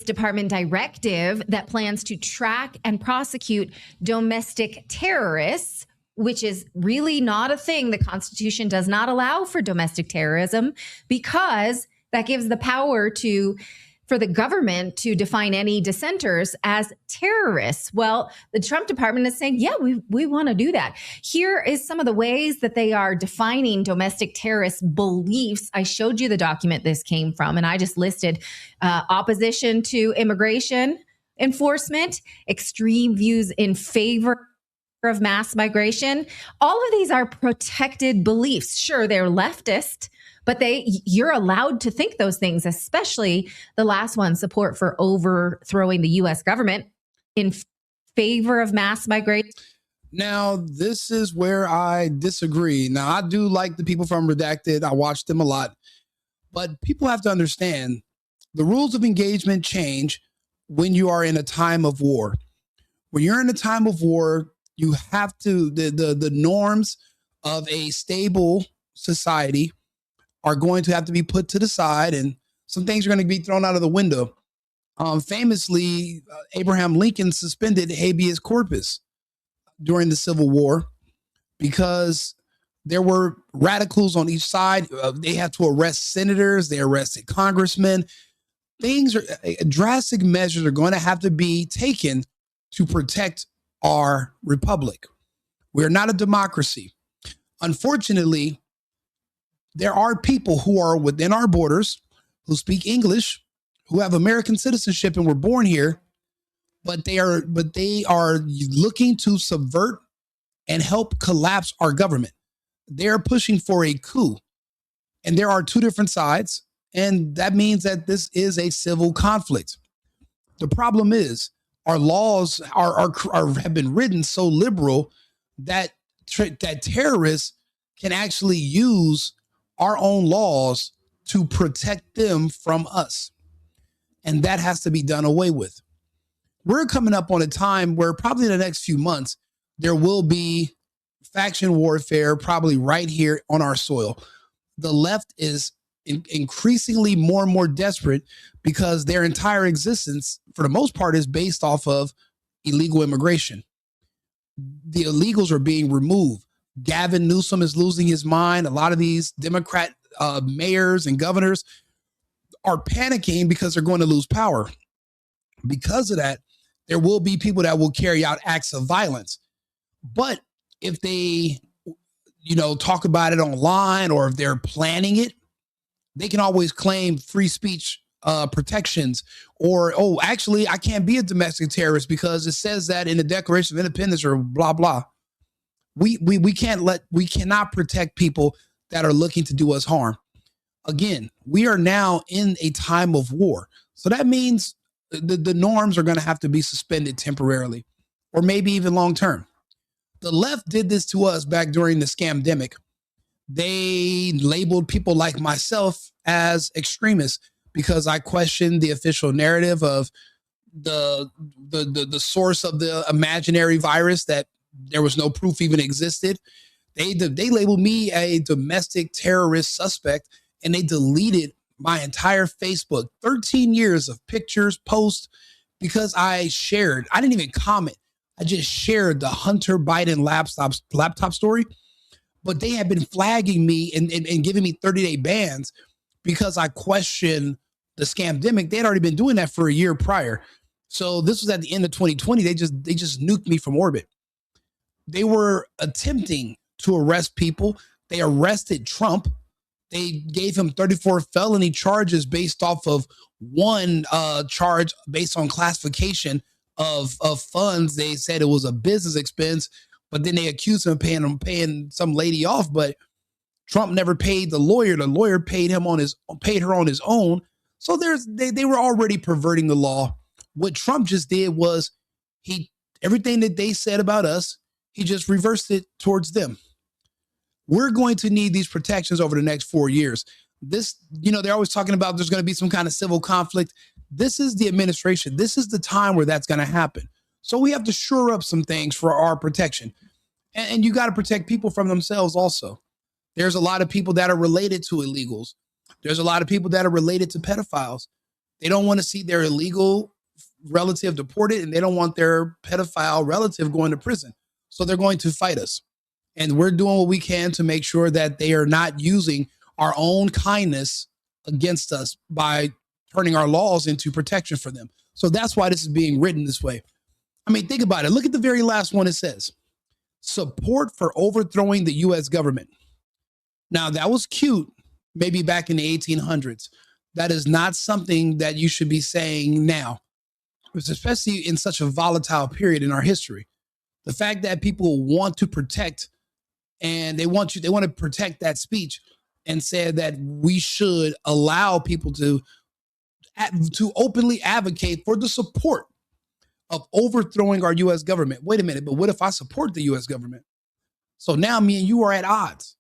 Department directive that plans to track and prosecute domestic terrorists, which is really not a thing. The Constitution does not allow for domestic terrorism because that gives the power for the government to define any dissenters as terrorists. Well, the Trump department is saying, yeah, we want to do that. Here is some of the ways that they are defining domestic terrorist beliefs. I showed you the document this came from, and I just listed opposition to immigration enforcement, extreme views in favor of mass migration. All of these are protected beliefs. Sure, they're leftist, but you're allowed to think those things, especially the last one, support for overthrowing the U.S. government in favor of mass migration. Now, this is where I disagree. Now, I do like the people from Redacted. I watch them a lot. But people have to understand the rules of engagement change when you are in a time of war. When you're in a time of war, you have to, the norms of a stable society are going to have to be put to the side, and some things are going to be thrown out of the window. Famously, Abraham Lincoln suspended habeas corpus during the Civil War because there were radicals on each side. They had to arrest senators. They arrested congressmen. Drastic measures are going to have to be taken to protect our republic. We're not a democracy. Unfortunately, there are people who are within our borders who speak English, who have American citizenship and were born here, but they are looking to subvert and help collapse our government. They're pushing for a coup. And there are two different sides, and that means that this is a civil conflict. The problem is our laws have been written so liberal that terrorists can actually use our own laws to protect them from us. And that has to be done away with. We're coming up on a time where probably in the next few months, there will be faction warfare probably right here on our soil. The left is increasingly more and more desperate because their entire existence, for the most part, is based off of illegal immigration. The illegals are being removed. Gavin Newsom is losing his mind. A lot of these Democrat mayors and governors are panicking because they're going to lose power. Because of that, there will be people that will carry out acts of violence. But if they, talk about it online, or if they're planning it, they can always claim free speech protections, or, actually, I can't be a domestic terrorist because it says that in the Declaration of Independence, or blah, blah. We cannot protect people that are looking to do us harm. Again, we are now in a time of war. So that means the norms are going to have to be suspended temporarily, or maybe even long term. The left did this to us back during the scamdemic. They labeled people like myself as extremists because I questioned the official narrative of the source of the imaginary virus that there was no proof even existed. They labeled me a domestic terrorist suspect, and they deleted my entire Facebook, 13 years of pictures, posts, because I didn't even comment. I just shared the Hunter Biden laptop story, but they had been flagging me and giving me 30-day bans because I questioned the scamdemic. They had already been doing that for a year prior. So this was at the end of 2020. They just nuked me from orbit. They were attempting to arrest people. They arrested Trump. They gave him 34 felony charges based off of one charge based on classification of funds. They said it was a business expense, but then they accused him of paying some lady off. But Trump never paid the lawyer. The lawyer paid her on his own. So they were already perverting the law. What Trump just did was everything that they said about us, he just reversed it towards them. We're going to need these protections over the next 4 years. They're always talking about there's going to be some kind of civil conflict. This is the administration. This is the time where that's going to happen. So we have to shore up some things for our protection. And you got to protect people from themselves also. There's a lot of people that are related to illegals. There's a lot of people that are related to pedophiles. They don't want to see their illegal relative deported, and they don't want their pedophile relative going to prison. So they're going to fight us. And we're doing what we can to make sure that they are not using our own kindness against us by turning our laws into protection for them. So that's why this is being written this way. I mean, think about it. Look at the very last one. It says, support for overthrowing the U.S. government. Now, that was cute, maybe back in the 1800s. That is not something that you should be saying now, especially in such a volatile period in our history. The fact that people want to protect, and they want to protect that speech, and said that we should allow people to openly advocate for the support of overthrowing our U.S. government. Wait a minute, but what if I support the U.S. government? So now me and you are at odds.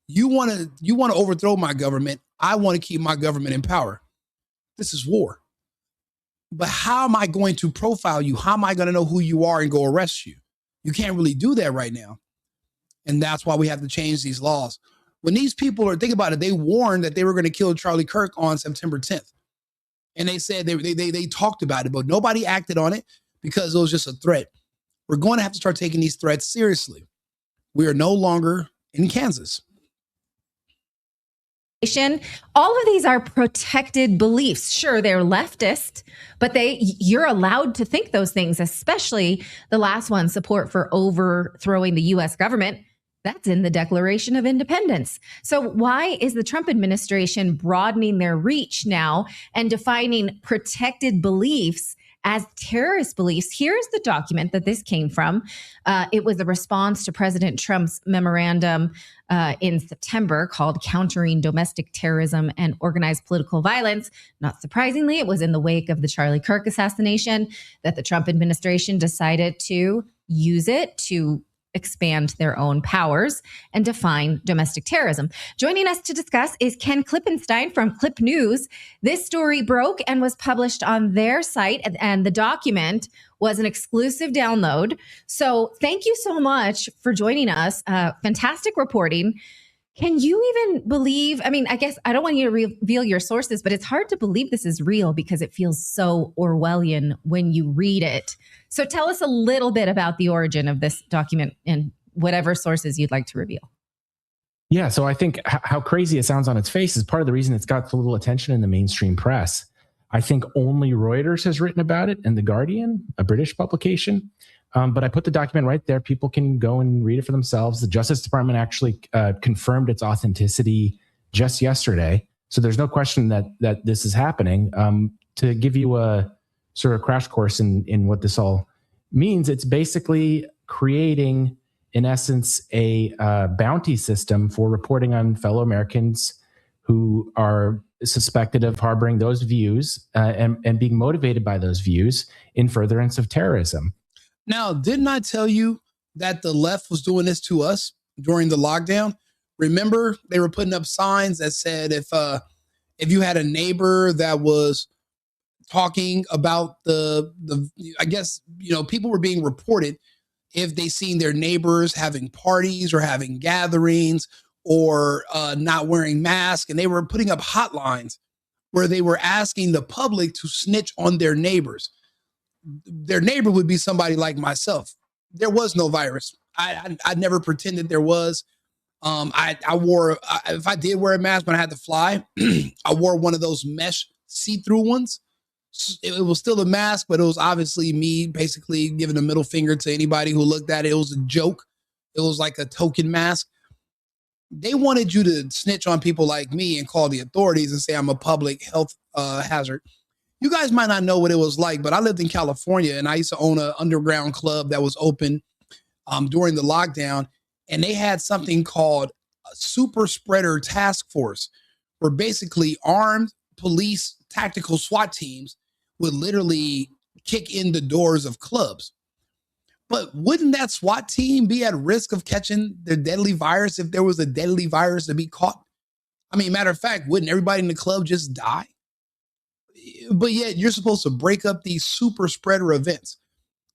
You want to overthrow my government. I want to keep my government in power. This is war. But how am I going to profile you? How am I going to know who you are and go arrest you? You can't really do that right now. And that's why we have to change these laws. When these people think about it, they warned that they were going to kill Charlie Kirk on September 10th. And they said they talked about it, but nobody acted on it because it was just a threat. We're going to have to start taking these threats seriously. We are no longer in Kansas. All of these are protected beliefs. Sure, they're leftist, but you're allowed to think those things, especially the last one, support for overthrowing the U.S. government. That's in the Declaration of Independence. So why is the Trump administration broadening their reach now and defining protected beliefs as terrorist beliefs? Here's the document that this came from. It was a response to President Trump's memorandum in September called Countering Domestic Terrorism and Organized Political Violence. Not surprisingly, it was in the wake of the Charlie Kirk assassination that the Trump administration decided to use it to expand their own powers and define domestic terrorism. Joining us to discuss is Ken Klippenstein from Clip News. This story broke and was published on their site, and the document was an exclusive download. So thank you so much for joining us. Fantastic reporting. Can you even believe, I mean, I guess I don't want you to reveal your sources, but it's hard to believe this is real because it feels so Orwellian when you read it. So tell us a little bit about the origin of this document and whatever sources you'd like to reveal. Yeah, so I think how crazy it sounds on its face is part of the reason it's got so little attention in the mainstream press. I think only Reuters has written about it and The Guardian, a British publication. But I put the document right there. People can go and read it for themselves. The Justice Department actually confirmed its authenticity just yesterday. So there's no question that this is happening. To give you a sort of crash course in what this all means, it's basically creating, in essence, a bounty system for reporting on fellow Americans who are suspected of harboring those views and being motivated by those views in furtherance of terrorism. Now, didn't I tell you that the left was doing this to us during the lockdown? Remember, they were putting up signs that said if you had a neighbor that was talking about I guess, people were being reported if they seen their neighbors having parties or having gatherings or not wearing masks, and they were putting up hotlines where they were asking the public to snitch on their neighbors. Their neighbor would be somebody like myself. There was no virus. I never pretended there was. If I did wear a mask when I had to fly, I wore one of those mesh see-through ones. It was still a mask, but it was obviously me basically giving a middle finger to anybody who looked at it. It was a joke. It was like a token mask. They wanted you to snitch on people like me and call the authorities and say I'm a public health hazard. You guys might not know what it was like, but I lived in California and I used to own an underground club that was open during the lockdown. And they had something called a super spreader task force, where basically armed police tactical SWAT teams would literally kick in the doors of clubs. But wouldn't that SWAT team be at risk of catching the deadly virus if there was a deadly virus to be caught? I mean, matter of fact, wouldn't everybody in the club just die? But yet you're supposed to break up these super spreader events.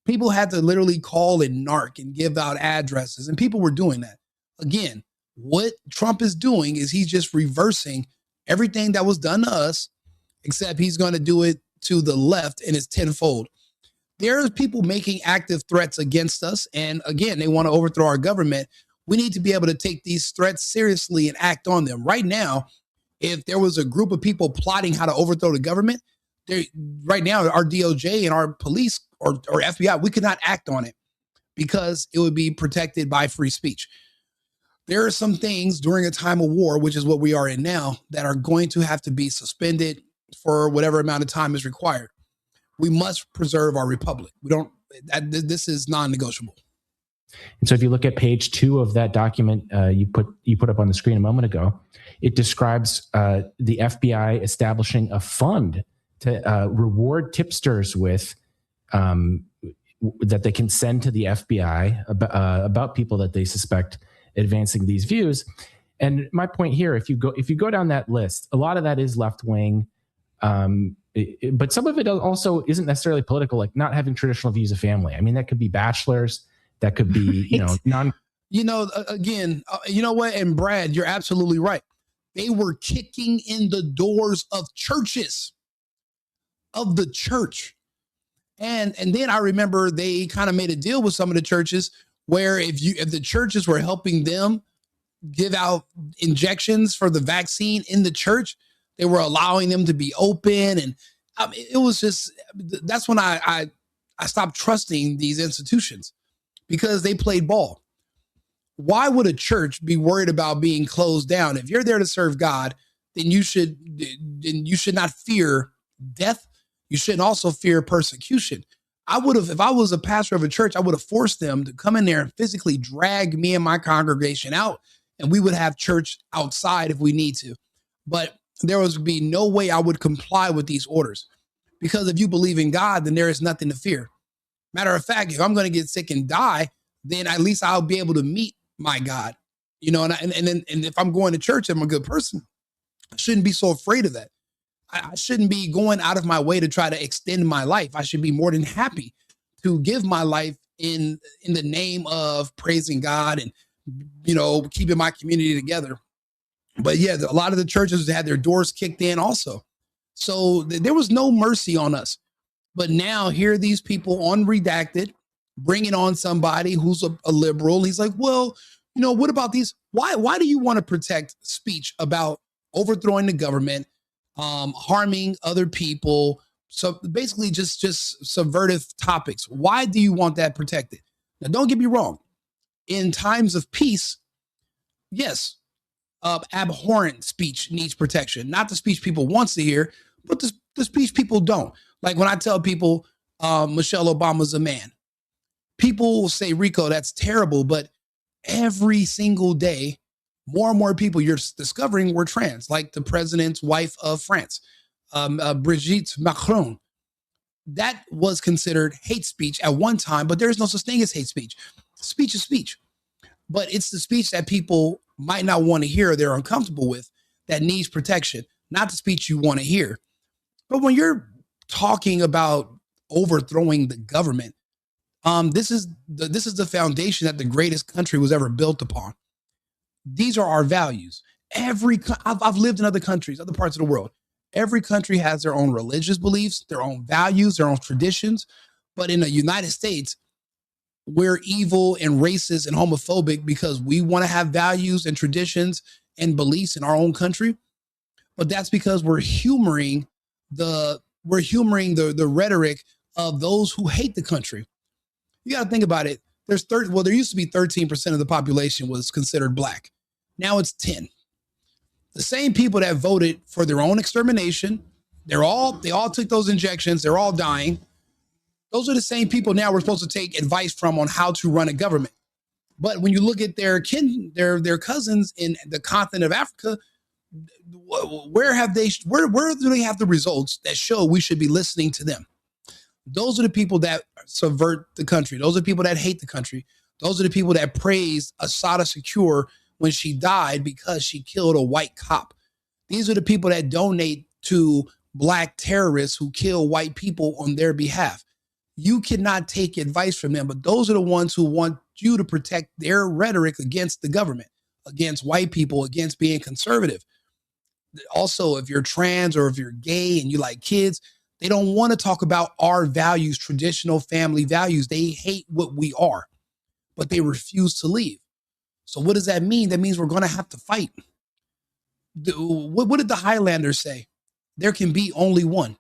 People had to literally call and narc and give out addresses, and people were doing that. Again, what Trump is doing is he's just reversing everything that was done to us except he's going to do it to the left and it's tenfold. There's people making active threats against us. And again, they want to overthrow our government. We need to be able to take these threats seriously and act on them. Right now, if there was a group of people plotting how to overthrow the government, right now, our DOJ and our police or FBI, we could not act on it because it would be protected by free speech. There are some things during a time of war, which is what we are in now, that are going to have to be suspended for whatever amount of time is required. We must preserve our republic. This is non-negotiable. And so if you look at page 2 of that document you put up on the screen a moment ago, it describes the FBI establishing a fund to reward tipsters with that they can send to the FBI about people that they suspect advancing these views. And my point here, if you go down that list, a lot of that is left wing. But some of it also isn't necessarily political, like not having traditional views of family. I mean, that could be bachelors, that could be, right. Again, you know what? And Brad, you're absolutely right. They were kicking in the doors of churches, of the church. And then I remember they kind of made a deal with some of the churches where if the churches were helping them give out injections for the vaccine in the church, they were allowing them to be open. And it was just, that's when I stopped trusting these institutions because they played ball. Why would a church be worried about being closed down? If you're there to serve God, then you should not fear death. You shouldn't also fear persecution. If I was a pastor of a church, I would have forced them to come in there and physically drag me and my congregation out, and we would have church outside if we need to. But there would be no way I would comply with these orders, because if you believe in God, then there is nothing to fear. Matter of fact, if I'm going to get sick and die, then at least I'll be able to meet my God, and if I'm going to church, I'm a good person. I shouldn't be so afraid of that. I shouldn't be going out of my way to try to extend my life. I should be more than happy to give my life in the name of praising God and, keeping my community together. But yeah, a lot of the churches had their doors kicked in also. So there was no mercy on us. But now here are these people on redacted, bringing on somebody who's a liberal. He's like, well, what about these? Why do you want to protect speech about overthrowing the government, harming other people? So basically just subvertive topics. Why do you want that protected? Now, don't get me wrong. In times of peace, yes, abhorrent speech needs protection. Not the speech people wants to hear, but the speech people don't. Like when I tell people Michelle Obama's a man, people will say, Rico, that's terrible. But every single day, more and more people you're discovering were trans, like the president's wife of France, Brigitte Macron. That was considered hate speech at one time, but there's no such thing as hate speech. Speech is speech. But it's the speech that people might not want to hear or they're uncomfortable with that needs protection, not the speech you want to hear. But when you're talking about overthrowing the government, this is the foundation that the greatest country was ever built upon. These are our values. I've lived in other countries, other parts of the world. Every country has their own religious beliefs, their own values, their own traditions. But in the United States, we're evil and racist and homophobic because we want to have values and traditions and beliefs in our own country. But that's because we're humoring the rhetoric of those who hate the country. You got to think about it. There used to be 13% of the population was considered black. Now it's 10. The same people that voted for their own extermination, they all took those injections, they're all dying. Those are the same people now we're supposed to take advice from on how to run a government. But when you look at their cousins in the continent of Africa, where do they have the results that show we should be listening to them? Those are the people that subvert the country. Those are the people that hate the country. Those are the people that praised Assata Shakur when she died because she killed a white cop. These are the people that donate to black terrorists who kill white people on their behalf. You cannot take advice from them, but those are the ones who want you to protect their rhetoric against the government, against white people, against being conservative. Also, if you're trans or if you're gay and you like kids, they don't want to talk about our values, traditional family values. They hate what we are, but they refuse to leave. So what does that mean? That means we're going to have to fight. What did the Highlanders say? There can be only one.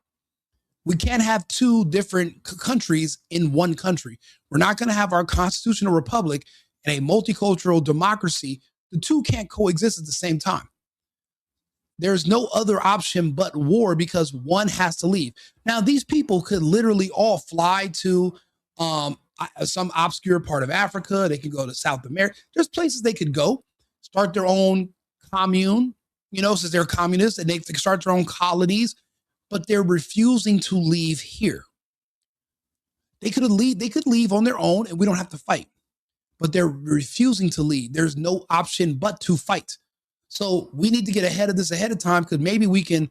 We can't have two different countries in one country. We're not going to have our constitutional republic and a multicultural democracy. The two can't coexist at the same time. There's no other option but war because one has to leave. Now, these people could literally all fly to some obscure part of Africa. They can go to South America. There's places they could go, start their own commune, since they're communists, and they can start their own colonies, but they're refusing to leave here. They could leave on their own and we don't have to fight, but they're refusing to leave. There's no option but to fight. So we need to get ahead of this ahead of time, because maybe we can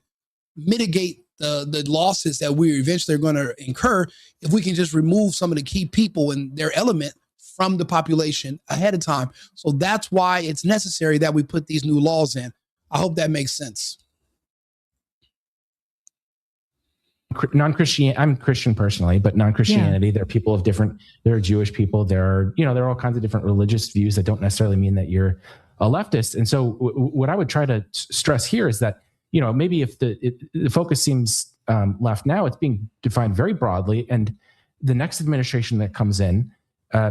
mitigate the losses that we eventually are going to incur if we can just remove some of the key people and their element from the population ahead of time. So that's why it's necessary that we put these new laws in. I hope that makes sense. Non-Christian, I'm Christian personally, but non-Christianity, there are people of different, there are Jewish people, there are all kinds of different religious views that don't necessarily mean that you're a leftist. And so what I would try to stress here is that, maybe if the focus seems left now, it's being defined very broadly, and the next administration that comes in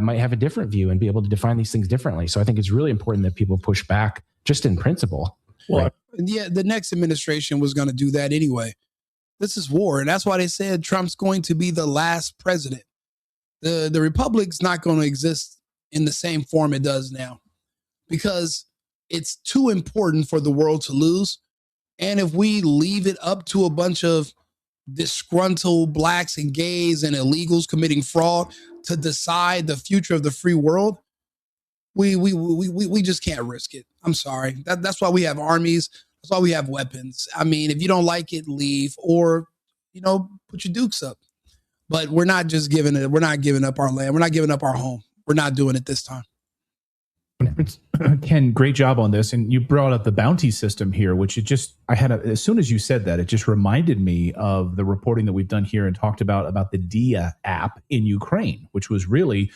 might have a different view and be able to define these things differently. So I think it's really important that people push back just in principle. Well, right? Yeah, the next administration was going to do that anyway. This is war, and that's why they said Trump's going to be the last president. The republic's not going to exist in the same form it does now, because it's too important for the world to lose. And if we leave it up to a bunch of disgruntled blacks and gays and illegals committing fraud to decide the future of the free world, we just can't risk it. I'm sorry. That's why we have armies. That's why we have weapons. I mean, if you don't like it, leave, or, put your dukes up. But we're not just giving it. We're not giving up our land. We're not giving up our home. We're not doing it this time. Ken, great job on this. And you brought up the bounty system here, which as soon as you said that, it just reminded me of the reporting that we've done here and talked about the DIA app in Ukraine, which was really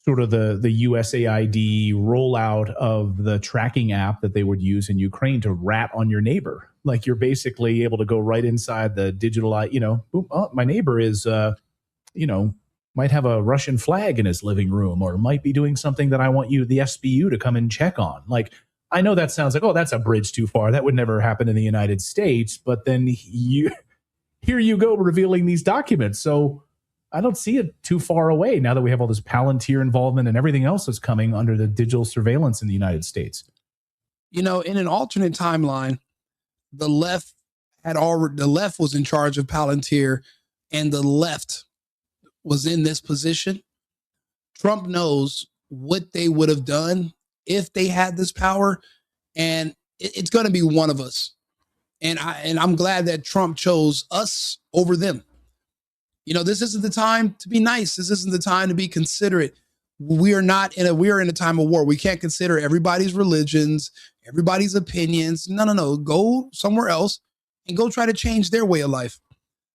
sort of the USAID rollout of the tracking app that they would use in Ukraine to rat on your neighbor. Like, you're basically able to go right inside the digital, boom, oh, my neighbor is, might have a Russian flag in his living room, or might be doing something that I want the SBU to come and check on. Like, I know that sounds like, oh, that's a bridge too far. That would never happen in the United States. But then here you go revealing these documents. So I don't see it too far away now that we have all this Palantir involvement and everything else that's coming under the digital surveillance in the United States. In an alternate timeline, the left was in charge of Palantir, and the left was in this position. Trump knows what they would have done if they had this power, and it's going to be one of us. And I'm glad that Trump chose us over them. This isn't the time to be nice. This isn't the time to be considerate. We are in a time of war. We can't consider everybody's religions, everybody's opinions. No. Go somewhere else and go try to change their way of life.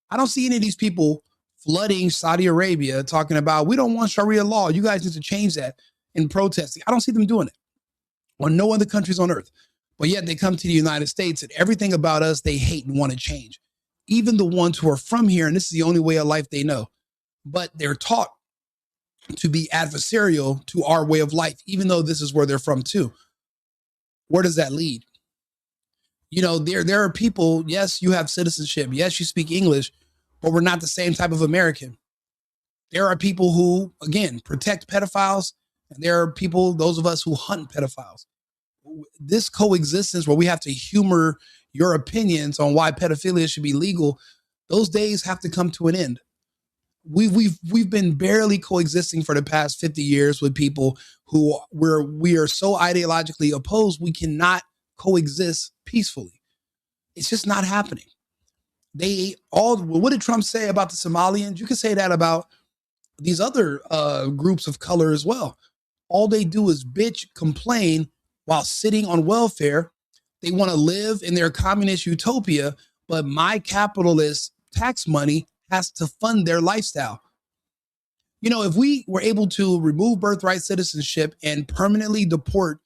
I don't see any of these people flooding Saudi Arabia talking about, we don't want Sharia law. You guys need to change that, and protesting. I don't see them doing it, or no other countries on earth. But yet they come to the United States, and everything about us they hate and want to change. Even the ones who are from here, and this is the only way of life they know. But they're taught to be adversarial to our way of life, even though this is where they're from too. Where does that lead? There are people, yes, you have citizenship. Yes, you speak English, but we're not the same type of American. There are people who, again, protect pedophiles, and there are people, those of us who hunt pedophiles. This coexistence where we have to humor your opinions on why pedophilia should be legal, those days have to come to an end. We've been barely coexisting for the past 50 years with people who we are so ideologically opposed, we cannot coexist peacefully. It's just not happening. What did Trump say about the Somalians? You can say that about these other groups of color as well. All they do is bitch, complain while sitting on welfare. They want to live in their communist utopia, but my capitalist tax money has to fund their lifestyle. If we were able to remove birthright citizenship and permanently deport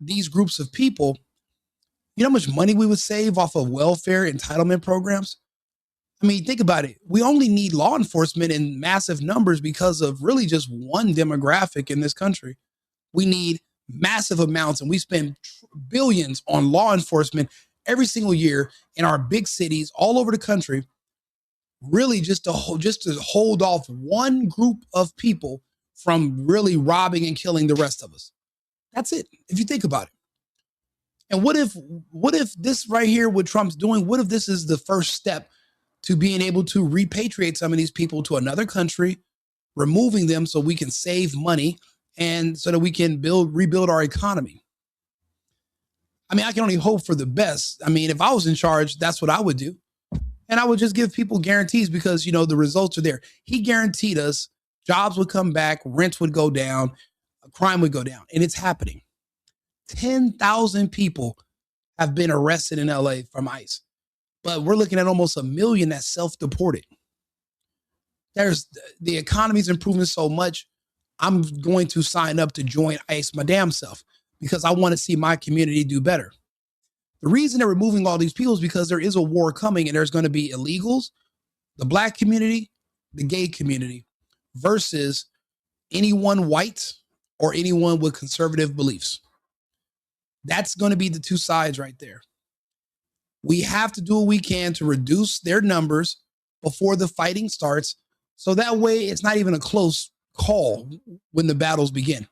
these groups of people, you know how much money we would save off of welfare entitlement programs? I mean, think about it. We only need law enforcement in massive numbers because of really just one demographic in this country. We need massive amounts, and we spend billions on law enforcement every single year in our big cities all over the country, really just to hold off one group of people from really robbing and killing the rest of us. That's it, if you think about it. And what if this right here, what Trump's doing, what if this is the first step to being able to repatriate some of these people to another country, removing them so we can save money and so that we can rebuild our economy? I mean, I can only hope for the best. I mean, if I was in charge, that's what I would do. And I would just give people guarantees because, the results are there. He guaranteed us jobs would come back, rents would go down, crime would go down. And it's happening. 10,000 people have been arrested in LA from ICE. But we're looking at almost 1 million that's self-deported. The economy's improving so much. I'm going to sign up to join ICE my damn self because I want to see my community do better. The reason they're removing all these people is because there is a war coming and there's going to be illegals, the black community, the gay community, versus anyone white or anyone with conservative beliefs. That's going to be the two sides right there. We have to do what we can to reduce their numbers before the fighting starts. So that way it's not even a close call when the battles begin.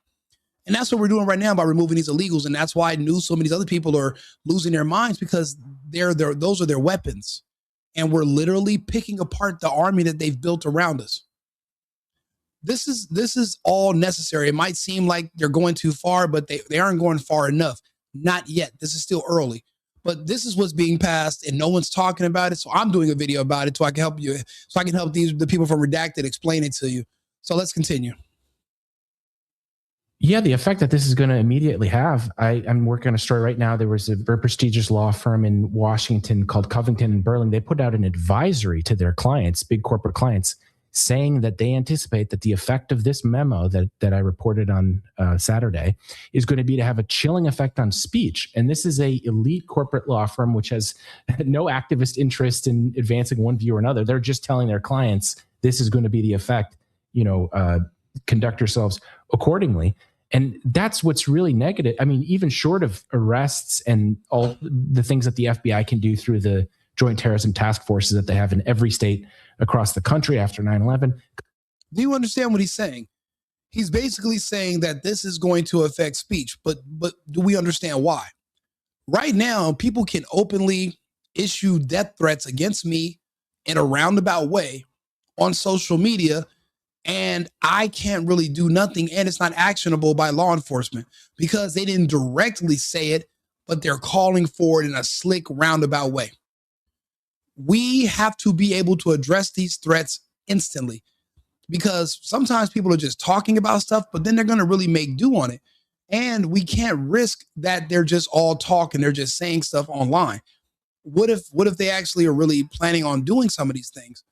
And that's what we're doing right now by removing these illegals. And that's why so many other people are losing their minds because those are their weapons. And we're literally picking apart the army that they've built around us. This is all necessary. It might seem like they're going too far, but they aren't going far enough. Not yet. This is still early. But this is what's being passed and no one's talking about it. So I'm doing a video about it so I can help you. So I can help the people from Redacted explain it to you. So let's continue. Yeah, the effect that this is going to immediately have. I'm working on a story right now. There was a very prestigious law firm in Washington called Covington and Burling. They put out an advisory to their clients, big corporate clients, saying that they anticipate that the effect of this memo that I reported on Saturday is going to be to have a chilling effect on speech. And this is a elite corporate law firm which has no activist interest in advancing one view or another. They're just telling their clients this is going to be the effect, conduct yourselves accordingly. And that's what's really negative. I mean, even short of arrests and all the things that the FBI can do through the joint terrorism task forces that they have in every state across the country after 9/11. Do you understand what he's saying? He's basically saying that this is going to affect speech, but do we understand why? Right now, people can openly issue death threats against me in a roundabout way on social media, and I can't really do nothing, and it's not actionable by law enforcement because they didn't directly say it, but they're calling for it in a slick roundabout way. We have to be able to address these threats instantly because sometimes people are just talking about stuff, but then they're going to really make do on it. And we can't risk that they're just all talking. They're just saying stuff online. What if they actually are really planning on doing some of these things?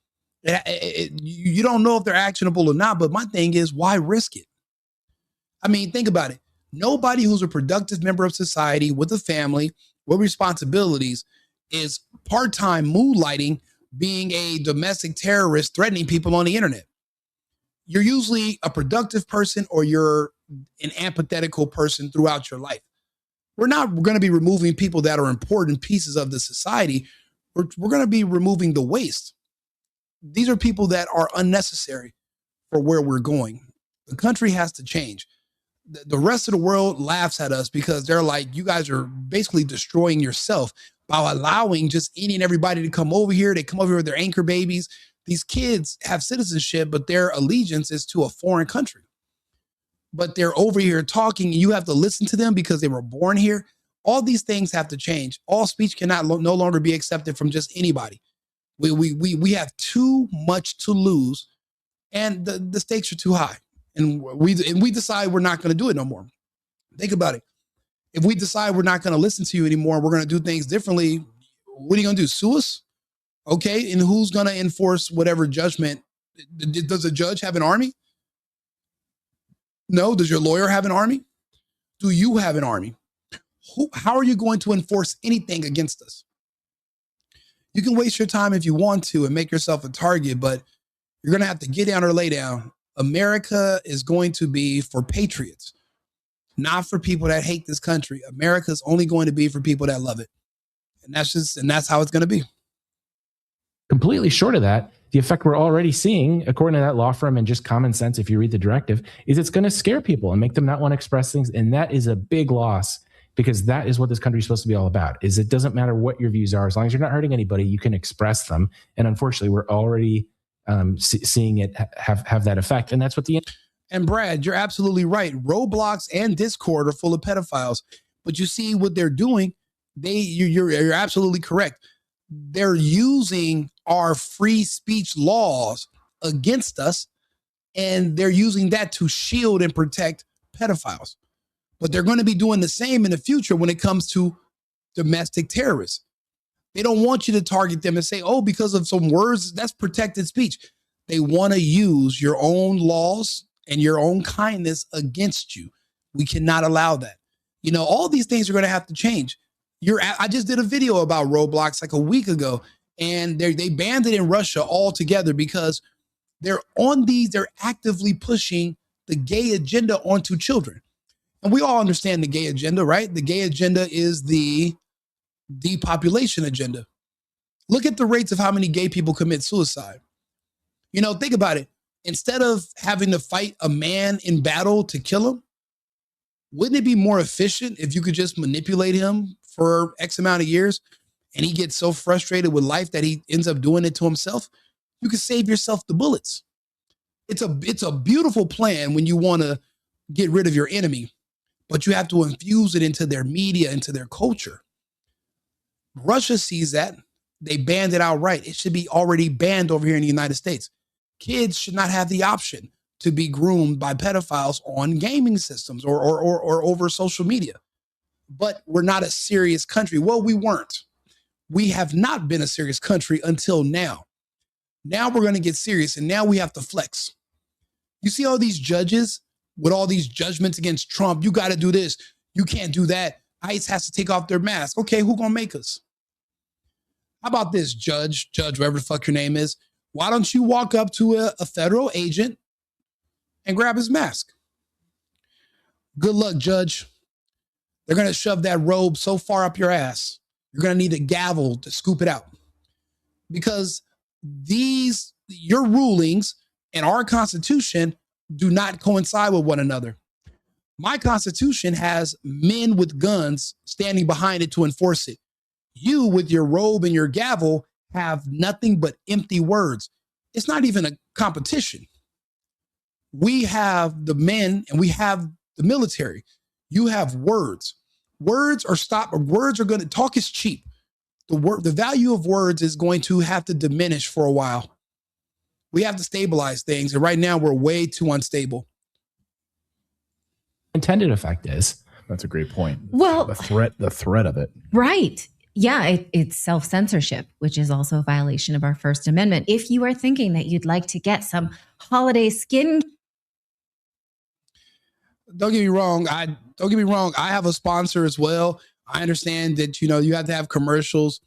You don't know if they're actionable or not, but my thing is, why risk it? I mean, think about it. Nobody who's a productive member of society with a family, with responsibilities, is part-time moonlighting, being a domestic terrorist, threatening people on the internet. You're usually a productive person or you're an empathetical person throughout your life. We're not going to be removing people that are important pieces of the society. We're going to be removing the waste. These are people that are unnecessary for where we're going. The country has to change. The rest of the world laughs at us because they're like, you guys are basically destroying yourself by allowing just any and everybody to come over here. They come over here with their anchor babies. These kids have citizenship, but their allegiance is to a foreign country. But they're over here talking and you have to listen to them because they were born here. All these things have to change. All speech cannot no longer be accepted from just anybody. We have too much to lose and the stakes are too high. And we decide we're not going to do it no more. Think about it. If we decide we're not going to listen to you anymore, we're going to do things differently, what are you going to do? Sue us? Okay. And who's going to enforce whatever judgment? Does a judge have an army? No. Does your lawyer have an army? Do you have an army? How are you going to enforce anything against us? You can waste your time if you want to and make yourself a target, but you're going to have to get down or lay down. America is going to be for patriots, not for people that hate this country. America is only going to be for people that love it. And that's how it's going to be. Completely short of that, the effect we're already seeing, according to that law firm and just common sense, if you read the directive, is it's going to scare people and make them not want to express things. And that is a big loss, because that is what this country is supposed to be all about. Is it doesn't matter what your views are, as long as you're not hurting anybody, you can express them. And unfortunately, we're already seeing it have that effect. And that's what And Brad, you're absolutely right. Roblox and Discord are full of pedophiles, but you see what they're doing. You're absolutely correct. They're using our free speech laws against us, and they're using that to shield and protect pedophiles. But they're going to be doing the same in the future when it comes to domestic terrorists. They don't want you to target them and say, oh, because of some words, that's protected speech. They want to use your own laws and your own kindness against you. We cannot allow that. You know, all these things are going to have to change. I just did a video about Roblox like a week ago, and they banned it in Russia altogether because they're actively pushing the gay agenda onto children. And we all understand the gay agenda, right? The gay agenda is the depopulation agenda. Look at the rates of how many gay people commit suicide. You know, think about it. Instead of having to fight a man in battle to kill him, wouldn't it be more efficient if you could just manipulate him for X amount of years and he gets so frustrated with life that he ends up doing it to himself? You can save yourself the bullets. It's a beautiful plan when you want to get rid of your enemy, but you have to infuse it into their media, into their culture. Russia sees that. They banned it outright. It should be already banned over here in the United States. Kids should not have the option to be groomed by pedophiles on gaming systems or over social media. But we're not a serious country. Well, we weren't. We have not been a serious country until now. Now we're going to get serious, and now we have to flex. You see all these judges with all these judgments against Trump. You got to do this. You can't do that. ICE has to take off their mask. Okay, who going to make us? How about this, judge, whatever the fuck your name is? Why don't you walk up to a federal agent and grab his mask? Good luck, judge. They're going to shove that robe so far up your ass. You're going to need a gavel to scoop it out. Because your rulings and our Constitution do not coincide with one another. My Constitution has men with guns standing behind it to enforce it. You, with your robe and your gavel, have nothing but empty words. It's not even a competition. We have the men and we have the military. You have words. Words are going to talk is cheap. The value of words is going to have to diminish for a while. We have to stabilize things. And right now we're way too unstable. intended effect is. That's a great point. Well, the threat of it. Right. Yeah, it's self-censorship, which is also a violation of our First Amendment. If you are thinking that you'd like to get some holiday skin. Don't get me wrong. I have a sponsor as well. I understand that, you have to have commercials.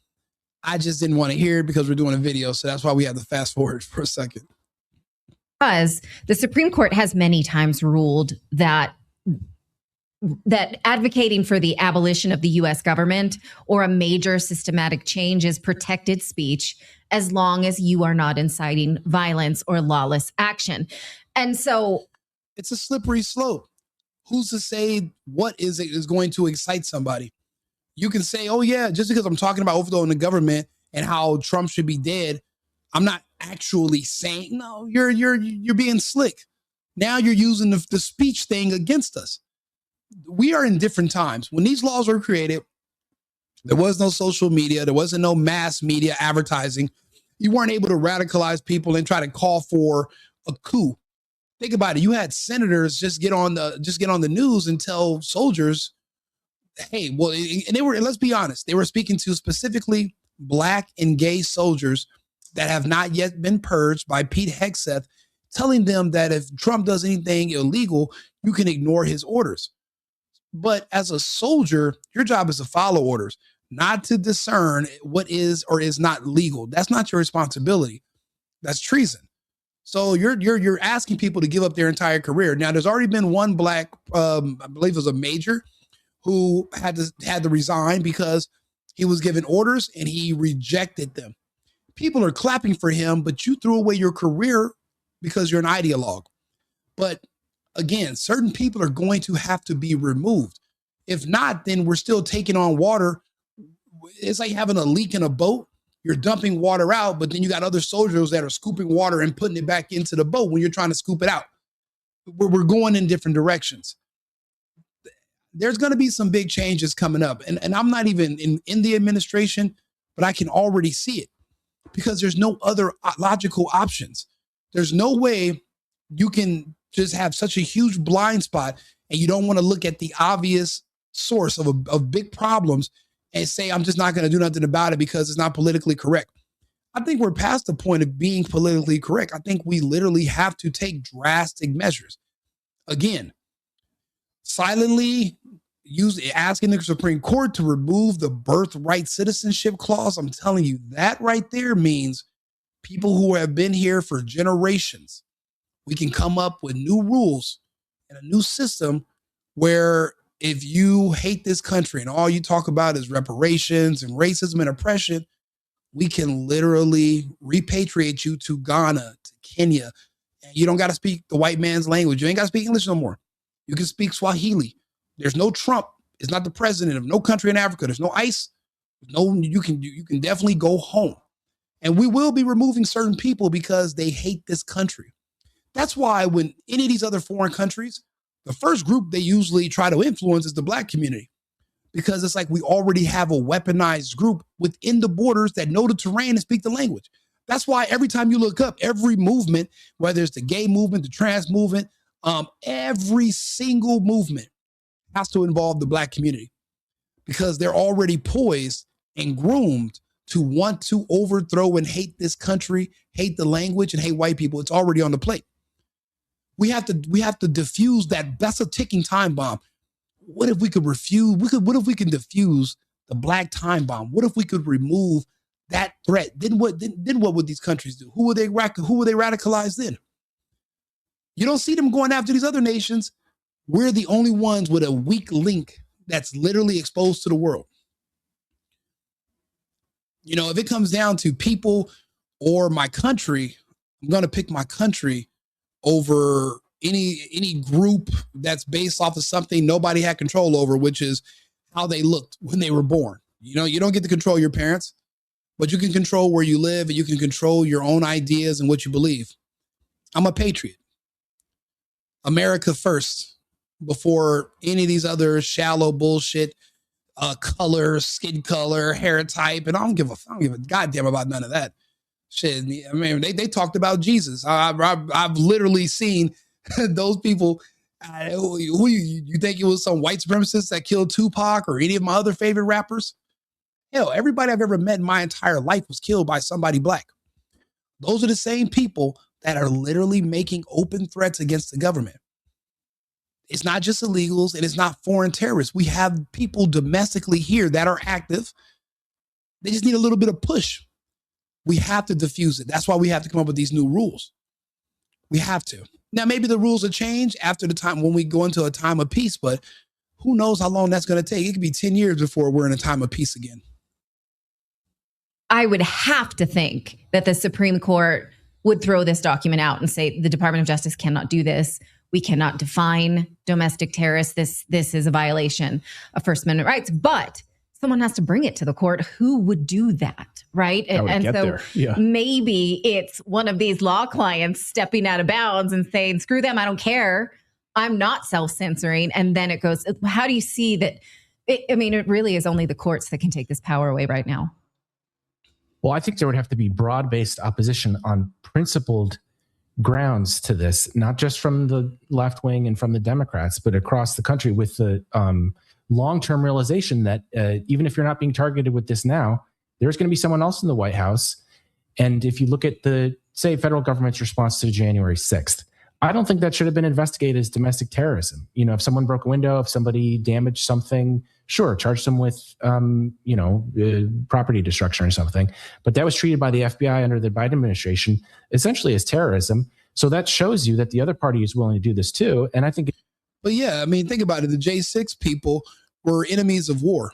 I just didn't want to hear it because we're doing a video. So that's why we have to fast forward for a second. Because the Supreme Court has many times ruled that advocating for the abolition of the U.S. government or a major systematic change is protected speech as long as you are not inciting violence or lawless action. And so it's a slippery slope. Who's to say what is going to excite somebody? You can say, oh yeah, just because I'm talking about overthrowing the government and how Trump should be dead, I'm not actually saying, no, you're being slick. Now you're using the speech thing against us. We are in different times. When these laws were created, there was no social media. There wasn't no mass media advertising. You weren't able to radicalize people and try to call for a coup. Think about it. You had senators just get on the news and tell soldiers, hey, well, and they were, let's be honest, they were speaking to specifically Black and gay soldiers that have not yet been purged by Pete Hegseth, telling them that if Trump does anything illegal, you can ignore his orders. But as a soldier, your job is to follow orders, not to discern what is or is not legal. That's not your responsibility. That's treason. So you're asking people to give up their entire career. Now, there's already been one Black, I believe it was a major, who had to resign because he was given orders and he rejected them. People are clapping for him, but you threw away your career because you're an ideologue. But again, certain people are going to have to be removed. If not, then we're still taking on water. It's like having a leak in a boat. You're dumping water out, but then you got other soldiers that are scooping water and putting it back into the boat when you're trying to scoop it out. We're going in different directions. There's going to be some big changes coming up. And I'm not even in the administration, but I can already see it because there's no other logical options. There's no way you can just have such a huge blind spot and you don't want to look at the obvious source of big problems and say, I'm just not going to do nothing about it because it's not politically correct. I think we're past the point of being politically correct. I think we literally have to take drastic measures. Again, silently asking the Supreme Court to remove the birthright citizenship clause. I'm telling you, that right there means people who have been here for generations, we can come up with new rules and a new system where if you hate this country and all you talk about is reparations and racism and oppression, we can literally repatriate you to Ghana, to Kenya. And you don't got to speak the white man's language. You ain't got to speak English no more. You can speak Swahili. There's no Trump. It's not the president of no country in Africa. There's no ICE. You can definitely go home. And we will be removing certain people because they hate this country. That's why when any of these other foreign countries, the first group they usually try to influence is the Black community, because it's like we already have a weaponized group within the borders that know the terrain and speak the language. That's why every time you look up, every movement, whether it's the gay movement, the trans movement, every single movement has to involve the Black community because they're already poised and groomed to want to overthrow and hate this country, hate the language, and hate white people. It's already on the plate. We have to diffuse that. That's a ticking time bomb. What if we could what if we can diffuse the Black time bomb? What if we could remove that threat? Then what would these countries do? Who would they radicalize then? You don't see them going after these other nations. We're the only ones with a weak link that's literally exposed to the world. You know, if it comes down to people or my country, I'm going to pick my country over any group that's based off of something nobody had control over, which is how they looked when they were born. You know, you don't get to control your parents, but you can control where you live and you can control your own ideas and what you believe. I'm a patriot. America first before any of these other shallow bullshit, color, skin color, hair type. And I don't give a goddamn about none of that shit. I mean, they talked about Jesus. I've literally seen those people. Who you think it was some white supremacist that killed Tupac or any of my other favorite rappers? Hell, everybody I've ever met in my entire life was killed by somebody Black. Those are the same people that are literally making open threats against the government. It's not just illegals and it's not foreign terrorists. We have people domestically here that are active. They just need a little bit of push. We have to diffuse it. That's why we have to come up with these new rules. We have to. Now, maybe the rules will change after the time when we go into a time of peace, but who knows how long that's going to take? It could be 10 years before we're in a time of peace again. I would have to think that the Supreme Court would throw this document out and say the Department of Justice cannot do this. We cannot define domestic terrorists. This is a violation of First Amendment rights. But someone has to bring it to the court. Who would do that, right? And so maybe it's one of these law clients stepping out of bounds and saying, screw them, I don't care. I'm not self-censoring. And then it goes, how do you see that? It really is only the courts that can take this power away right now. Well, I think there would have to be broad-based opposition on principled grounds to this, not just from the left wing and from the Democrats, but across the country with the long-term realization that even if you're not being targeted with this now, there's going to be someone else in the White House. And if you look at the, say, federal government's response to January 6th, I don't think that should have been investigated as domestic terrorism. You know, if someone broke a window, if somebody damaged something, sure, charge them with, property destruction or something. But that was treated by the FBI under the Biden administration essentially as terrorism. So that shows you that the other party is willing to do this too. And I think. But yeah, I mean, think about it. The J6 people were enemies of war.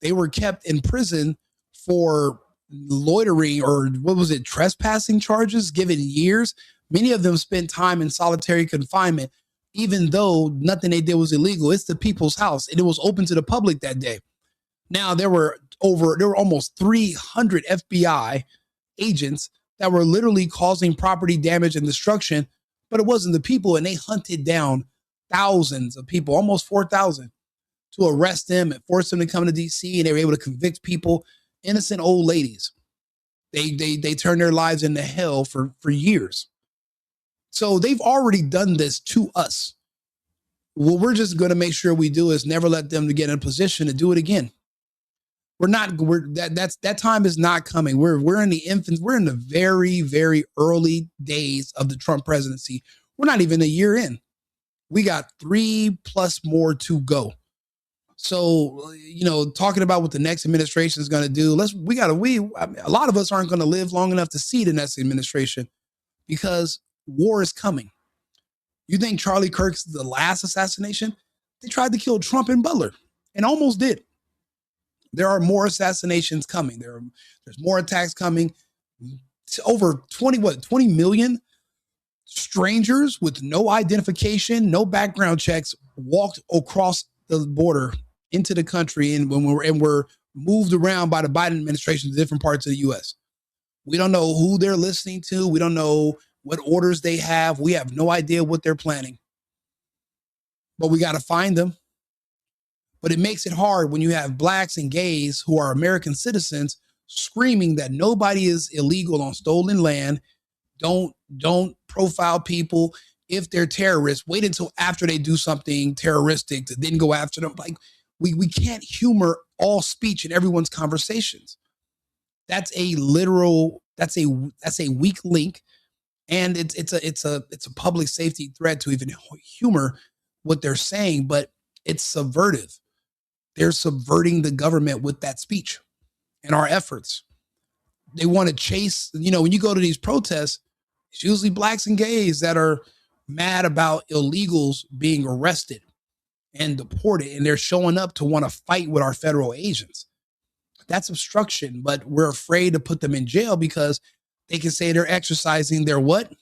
They were kept in prison for loitering or what was it, trespassing charges, given years. Many of them spent time in solitary confinement, even though nothing they did was illegal. It's the people's house, and it was open to the public that day. Now there were almost 300 FBI agents that were literally causing property damage and destruction, but it wasn't the people, and they hunted down thousands of people, almost 4,000, to arrest them and force them to come to DC, and they were able to convict people, innocent old ladies. They turned their lives into hell for years. So they've already done this to us. What we're just going to make sure we do is never let them to get in a position to do it again. That time is not coming. We're in the infants. We're in the very, very early days of the Trump presidency. We're not even a year in. We got 3+ more to go. So, talking about what the next administration is going to do, a lot of us aren't going to live long enough to see the next administration because war is coming. You think Charlie Kirk's the last assassination? They tried to kill Trump and Butler and almost did. There are more assassinations coming. There's more attacks coming. Over 20 million strangers with no identification, no background checks walked across the border into the country, and we're moved around by the Biden administration to different parts of the U.S. We don't know who they're listening to. We don't know what orders they have. We have no idea what they're planning. But we got to find them. But it makes it hard when you have blacks and gays who are American citizens screaming that nobody is illegal on stolen land. Don't profile people if they're terrorists. Wait until after they do something terroristic to then go after them. Like we can't humor all speech in everyone's conversations. That's a weak link, and it's a public safety threat to even humor what they're saying, but it's subvertive. They're subverting the government with that speech and our efforts. They want to chase, when you go to these protests, it's usually blacks and gays that are mad about illegals being arrested and deported, and they're showing up to want to fight with our federal agents. That's obstruction, but we're afraid to put them in jail because they can say they're exercising their what?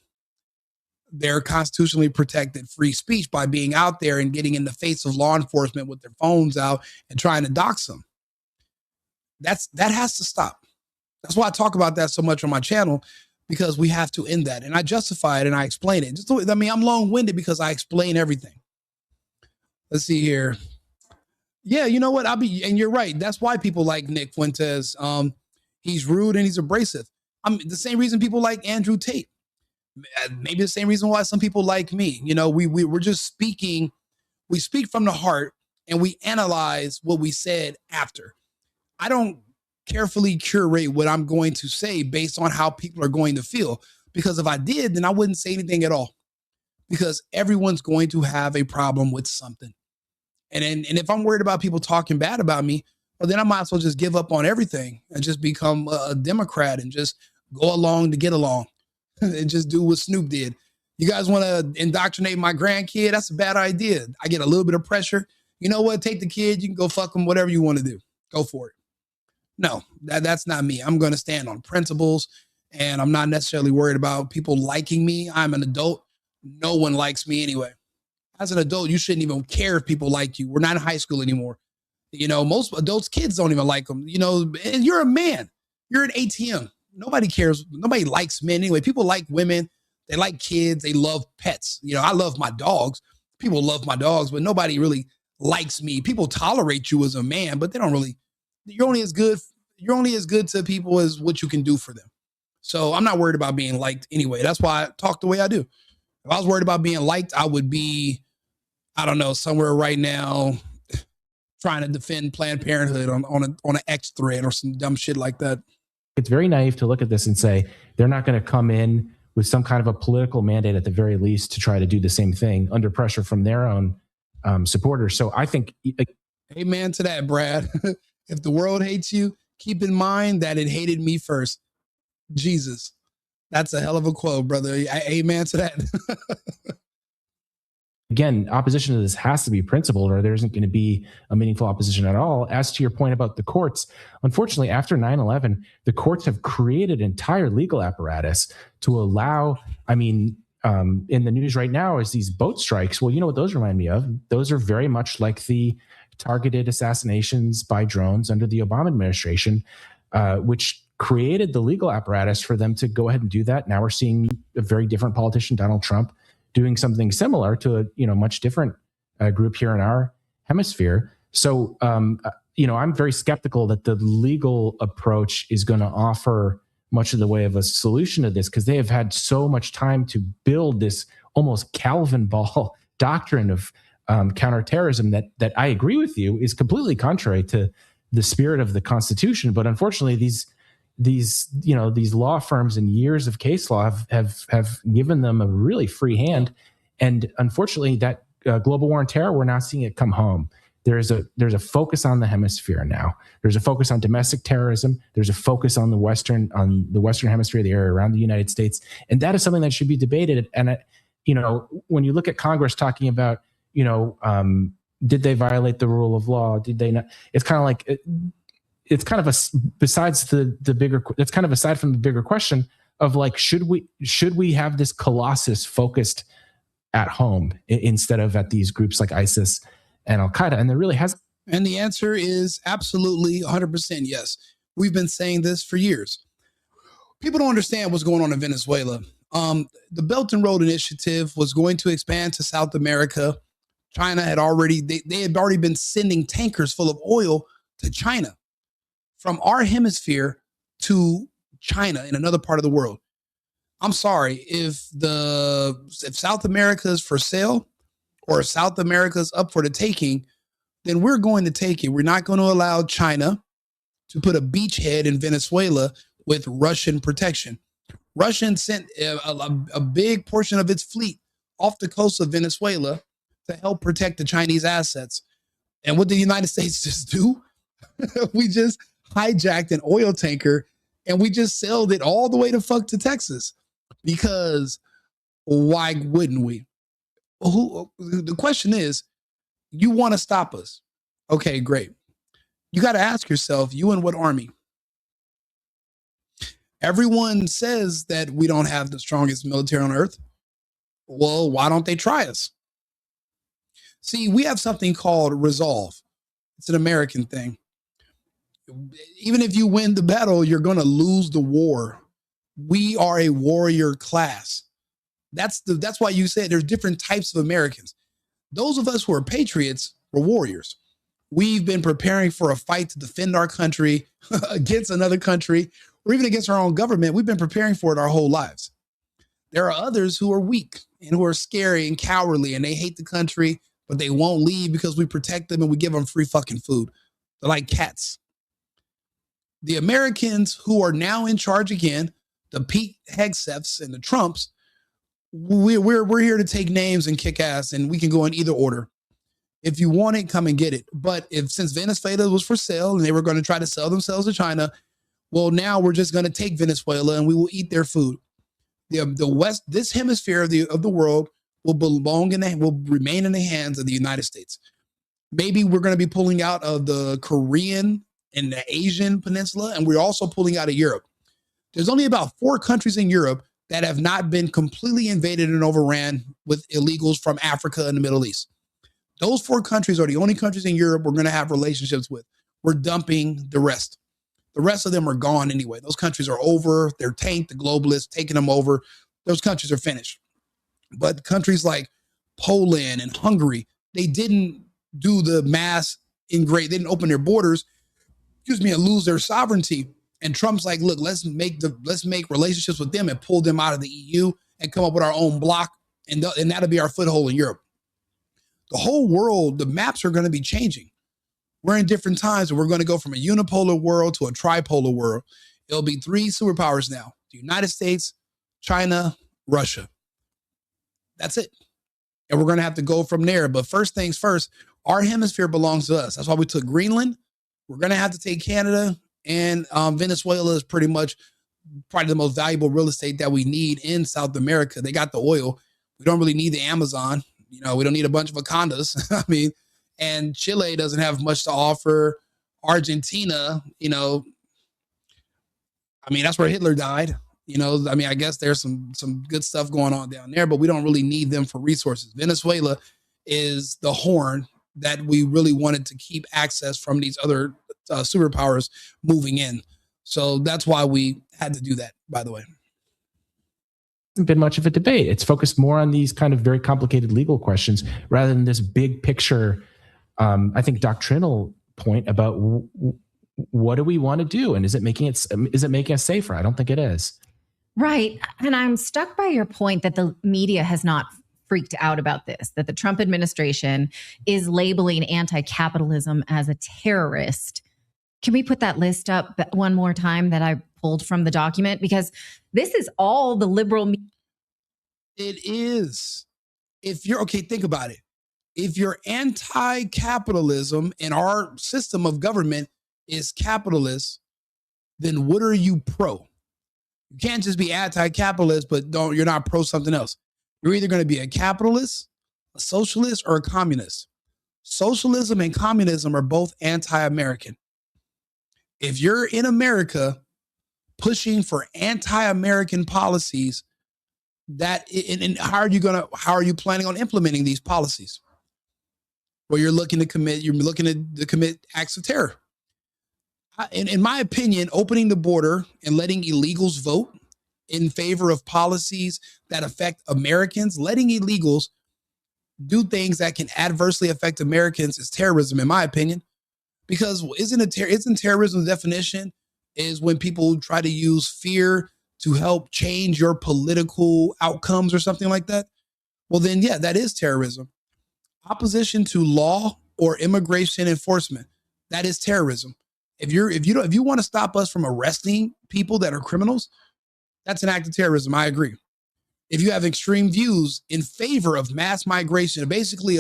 Their constitutionally protected free speech by being out there and getting in the face of law enforcement with their phones out and trying to dox them. That has to stop. That's why I talk about that so much on my channel, because we have to end that. And I justify it and I explain it. I'm long-winded because I explain everything. Let's see here. Yeah, you know what? And you're right. That's why people like Nick Fuentes. He's rude and he's abrasive. The same reason people like Andrew Tate. Maybe the same reason why some people like me. We're just speaking. We speak from the heart and we analyze what we said after. I don't carefully curate what I'm going to say based on how people are going to feel, because if I did, then I wouldn't say anything at all, because everyone's going to have a problem with something. And if I'm worried about people talking bad about me, well, then I might as well just give up on everything and just become a Democrat and just go along to get along and just do what Snoop did. You guys want to indoctrinate my grandkid? That's a bad idea. I get a little bit of pressure. You know what? Take the kid. You can go fuck them, whatever you want to do. Go for it. No, that's not me. I'm going to stand on principles, and I'm not necessarily worried about people liking me. I'm an adult. No one likes me anyway. As an adult, you shouldn't even care if people like you. We're not in high school anymore. Most adults, kids don't even like them, and you're a man. You're an ATM. Nobody cares. Nobody likes men anyway. People like women. They like kids. They love pets. I love my dogs. People love my dogs, but nobody really likes me. People tolerate you as a man, but they don't really. You're only as good to people as what you can do for them. So I'm not worried about being liked anyway. That's why I talk the way I do. If I was worried about being liked, I would be, I don't know, somewhere right now trying to defend Planned Parenthood on an X thread or some dumb shit like that. It's very naive to look at this and say they're not going to come in with some kind of a political mandate at the very least to try to do the same thing under pressure from their own supporters. So I think, amen to that, Brad. If the world hates you, keep in mind that it hated me first. Jesus, that's a hell of a quote, brother. Amen to that. again, opposition to this has to be principled, or there isn't going to be a meaningful opposition at all. As to your point about the courts, unfortunately, after 9/11, the courts have created an entire legal apparatus to allow, in the news right now is these boat strikes. Well, you know what those remind me of? Those are very much like the targeted assassinations by drones under the Obama administration, which created the legal apparatus for them to go ahead and do that. Now we're seeing a very different politician, Donald Trump, doing something similar to a much different group here in our hemisphere. So, I'm very skeptical that the legal approach is going to offer much of the way of a solution to this, because they have had so much time to build this almost Calvin ball doctrine of counterterrorism that I agree with you is completely contrary to the spirit of the Constitution. But unfortunately, these law firms and years of case law have given them a really free hand. And unfortunately, that global war on terror, we're now seeing it come home. There's a focus on the hemisphere now. There's a focus on domestic terrorism. There's a focus on the Western hemisphere, the area around the United States. And that is something that should be debated. And, when you look at Congress talking about, did they violate the rule of law? Did they not? It's kind of like, it's kind of besides the bigger, it's kind of aside from the bigger question of like, should we have this colossus focused at home instead of at these groups like ISIS and Al-Qaeda? And there really has. And the answer is absolutely 100% yes. We've been saying this for years. People don't understand what's going on in Venezuela. The Belt and Road Initiative was going to expand to South America. China had already been sending tankers full of oil to China from our hemisphere to China in another part of the world. I'm sorry, if South America is for sale or South America is up for the taking, then we're going to take it. We're not going to allow China to put a beachhead in Venezuela with Russian protection. Russia sent a big portion of its fleet off the coast of Venezuela to help protect the Chinese assets. And what did the United States just do? We just hijacked an oil tanker and we just sailed it all the way to Texas. Because why wouldn't we? The question is, you want to stop us. Okay, great. You got to ask yourself, you in what army? Everyone says that we don't have the strongest military on earth. Well, why don't they try us? See, we have something called resolve. It's an American thing. Even if you win the battle, you're going to lose the war. We are a warrior class. That's why you said there's different types of Americans. Those of us who are patriots were warriors. We've been preparing for a fight to defend our country against another country, or even against our own government. We've been preparing for it our whole lives. There are others who are weak and who are scary and cowardly, and they hate the country, but they won't leave because we protect them and we give them free fucking food. They're like cats. The Americans who are now in charge again, the Pete Hegseths and the Trumps, we're here to take names and kick ass, and we can go in either order. If you want it, come and get it. But since Venezuela was for sale and they were going to try to sell themselves to China, well, now we're just going to take Venezuela and we will eat their food. The West, this hemisphere of the world will remain in the hands of the United States. Maybe we're going to be pulling out of the Korean and the Asian peninsula, and we're also pulling out of Europe. There's only about 4 countries in Europe that have not been completely invaded and overran with illegals from Africa and the Middle East. Those 4 countries are the only countries in Europe we're going to have relationships with. We're dumping the rest. The rest of them are gone anyway. Those countries are over. They're tanked. The globalists taking them over. Those countries are finished. But countries like Poland and Hungary, they didn't do the mass they didn't open their borders, and lose their sovereignty. And Trump's like, look, let's make relationships with them and pull them out of the EU and come up with our own bloc, and that'll be our foothold in Europe. The whole world, the maps are going to be changing. we're in different times, and we're going to go from a unipolar world to a tripolar world. It'll be 3 superpowers now: the United States, China, Russia. That's it. And we're going to have to go from there. But first things first, our hemisphere belongs to us. That's why we took Greenland. We're going to have to take Canada, and Venezuela is pretty much probably the most valuable real estate that we need in South America. They got the oil. We don't really need the Amazon. We don't need a bunch of Wakandas. I mean, and Chile doesn't have much to offer. Argentina, that's where Hitler died. I guess there's some good stuff going on down there, but we don't really need them for resources. Venezuela is the horn that we really wanted to keep access from these other superpowers moving in. So that's why we had to do that, by the way. Hasn't been much of a debate. It's focused more on these kind of very complicated legal questions rather than this big picture, I think, doctrinal point about what do we want to do, and is it making us safer? I don't think it is. Right. And I'm struck by your point that the media has not freaked out about this, that the Trump administration is labeling anti-capitalism as a terrorist. Can we put that list up one more time that I pulled from the document? Because this is all the liberal media. It is. If you're okay, think about it. If you're anti-capitalism and our system of government is capitalist, then what are you pro? You can't just be anti-capitalist, but you're not pro something else. You're either going to be a capitalist, a socialist, or a communist. Socialism and communism are both anti-American. If you're in America pushing for anti-American policies, and how are you planning on implementing these policies? Well, you're looking to commit acts of terror. In my opinion, opening the border and letting illegals vote in favor of policies that affect Americans, letting illegals do things that can adversely affect Americans is terrorism, in my opinion. Because isn't terrorism's definition is when people try to use fear to help change your political outcomes or something like that? Well, then, yeah, that is terrorism. Opposition to law or immigration enforcement, that is terrorism. If you want to stop us from arresting people that are criminals, that's an act of terrorism. I agree. If you have extreme views in favor of mass migration, basically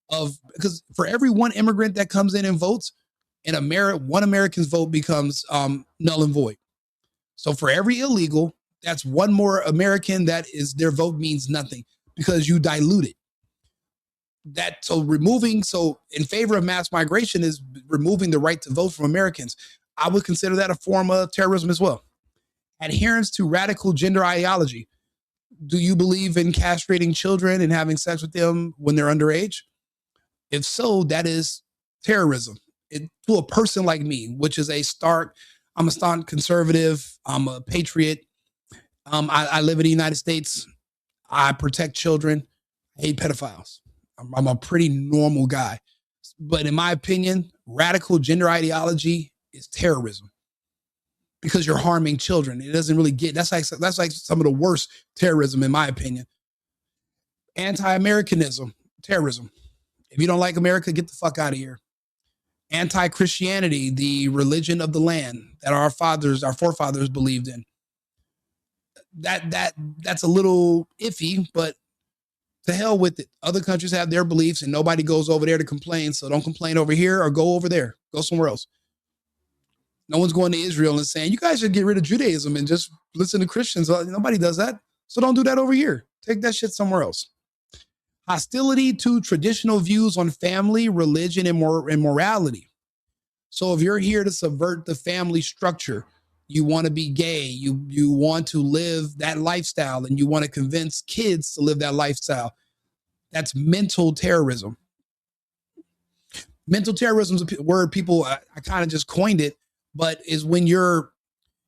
because for every one immigrant that comes in and votes, one American's vote becomes null and void. So for every illegal, that's one more American their vote means nothing because you dilute it. So in favor of mass migration is removing the right to vote from Americans. I would consider that a form of terrorism as well. Adherence to radical gender ideology. Do you believe in castrating children and having sex with them when they're underage? If so, that is terrorism. To a person like me, which is I'm a staunch conservative. I'm a patriot. I live in the United States. I protect children. I hate pedophiles. I'm a pretty normal guy. But in my opinion, radical gender ideology is terrorism because you're harming children. It doesn't really that's like some of the worst terrorism, in my opinion. Anti-Americanism, terrorism. If you don't like America, get the fuck out of here. Anti-Christianity, the religion of the land that our forefathers believed in. That's a little iffy, but to hell with it. Other countries have their beliefs and nobody goes over there to complain. So don't complain over here or go over there. Go somewhere else. No one's going to Israel and saying, you guys should get rid of Judaism and just listen to Christians. Nobody does that. So don't do that over here. Take that shit somewhere else. Hostility to traditional views on family, religion, and morality. So if you're here to subvert the family structure, you want to be gay, you want to live that lifestyle, and you want to convince kids to live that lifestyle, that's mental terrorism. Mental terrorism is a word I kind of just coined it, but is when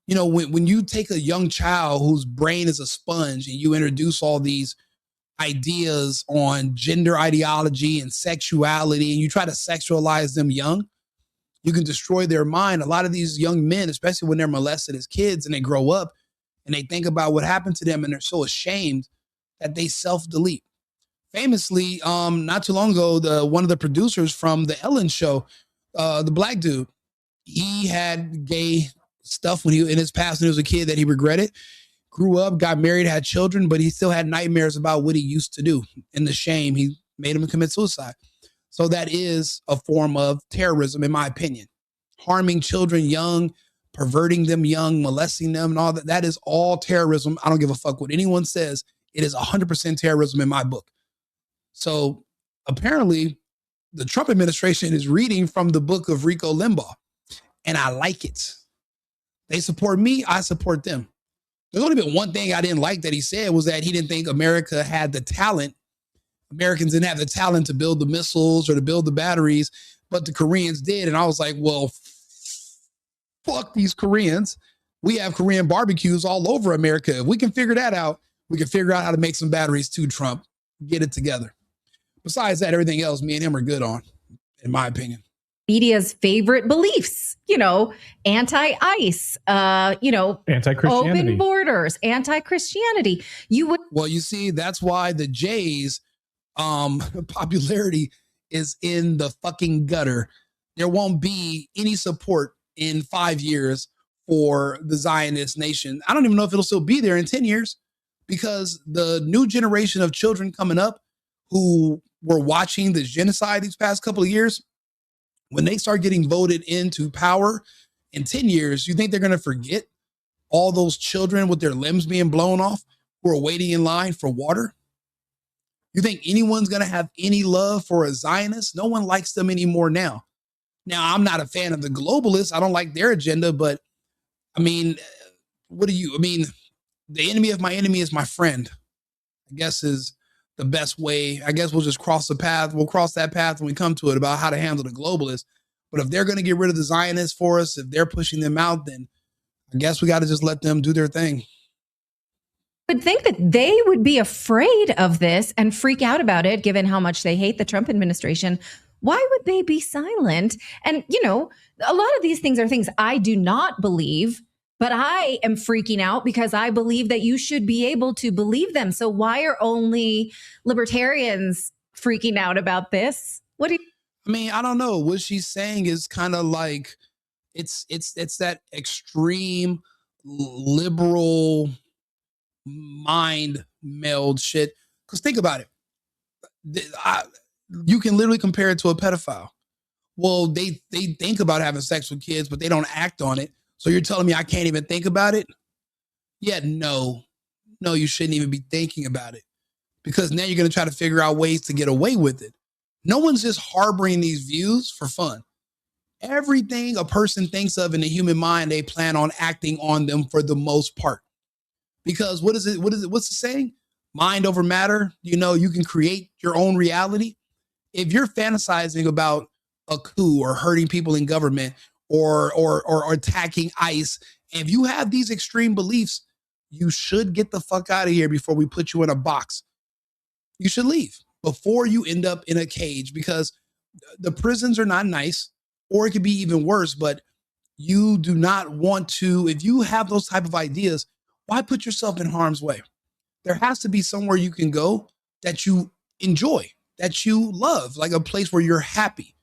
when you take a young child whose brain is a sponge and you introduce all these ideas on gender ideology and sexuality, and you try to sexualize them young, you can destroy their mind. A lot of these young men, especially when they're molested as kids and they grow up and they think about what happened to them and they're so ashamed that they self-delete. Famously, not too long ago, one of the producers from the Ellen show The black dude, he had gay stuff when he in his past when he was a kid that he regretted. Grew up, got married, had children, but he still had nightmares about what he used to do and the shame he made him commit suicide. So that is a form of terrorism, in my opinion. Harming children young, perverting them young, molesting them, and all that. That is all terrorism. I don't give a fuck what anyone says. It is 100% terrorism in my book. So apparently, the Trump administration is reading from the book of Rico Limbaugh, and I like it. They support me, I support them. There's only been one thing I didn't like that he said was that he didn't think America had the talent. Americans didn't have the talent to build the missiles or to build the batteries, but the Koreans did. And I was like, well, fuck these Koreans. We have Korean barbecues all over America. If we can figure that out, we can figure out how to make some batteries too, Trump. Get it together. Besides that, everything else, me and him are good on, in my opinion. Media's favorite beliefs, anti-ICE, Anti-Christianity. open borders, anti-Christianity. Well, you see, that's why the Jays' popularity is in the fucking gutter. There won't be any support in 5 years for the Zionist nation. I don't even know if it'll still be there in 10 years because the new generation of children coming up who were watching the genocide these past couple of years, when they start getting voted into power in 10 years, you think they're going to forget all those children with their limbs being blown off who are waiting in line for water? You think anyone's going to have any love for a Zionist? No one likes them anymore now. Now, I'm not a fan of the globalists. I don't like their agenda, but I mean, the enemy of my enemy is my friend, I guess is the best way. I guess we'll just cross the path. We'll cross that path when we come to it about how to handle the globalists. But if they're going to get rid of the Zionists for us, if they're pushing them out, then I guess we got to just let them do their thing. I would think that they would be afraid of this and freak out about it, given how much they hate the Trump administration. Why would they be silent? And, a lot of these things are things I do not believe, but I am freaking out because I believe that you should be able to believe them. So why are only libertarians freaking out about this? I don't know. What she's saying is kind of like it's that extreme liberal mind meld shit. Because think about it. You can literally compare it to a pedophile. Well, they think about having sex with kids, but they don't act on it. So you're telling me I can't even think about it? Yeah, no, you shouldn't even be thinking about it because now you're going to try to figure out ways to get away with it. No one's just harboring these views for fun. Everything a person thinks of in the human mind, they plan on acting on them for the most part. Because what is it? What's the saying? Mind over matter. You can create your own reality. If you're fantasizing about a coup or hurting people in government or attacking ICE, and if you have these extreme beliefs, you should get the fuck out of here before we put you in a box. You should leave before you end up in a cage because the prisons are not nice, or it could be even worse, but you do not want to, if you have those type of ideas, why put yourself in harm's way? There has to be somewhere you can go that you enjoy, that you love, like a place where you're happy.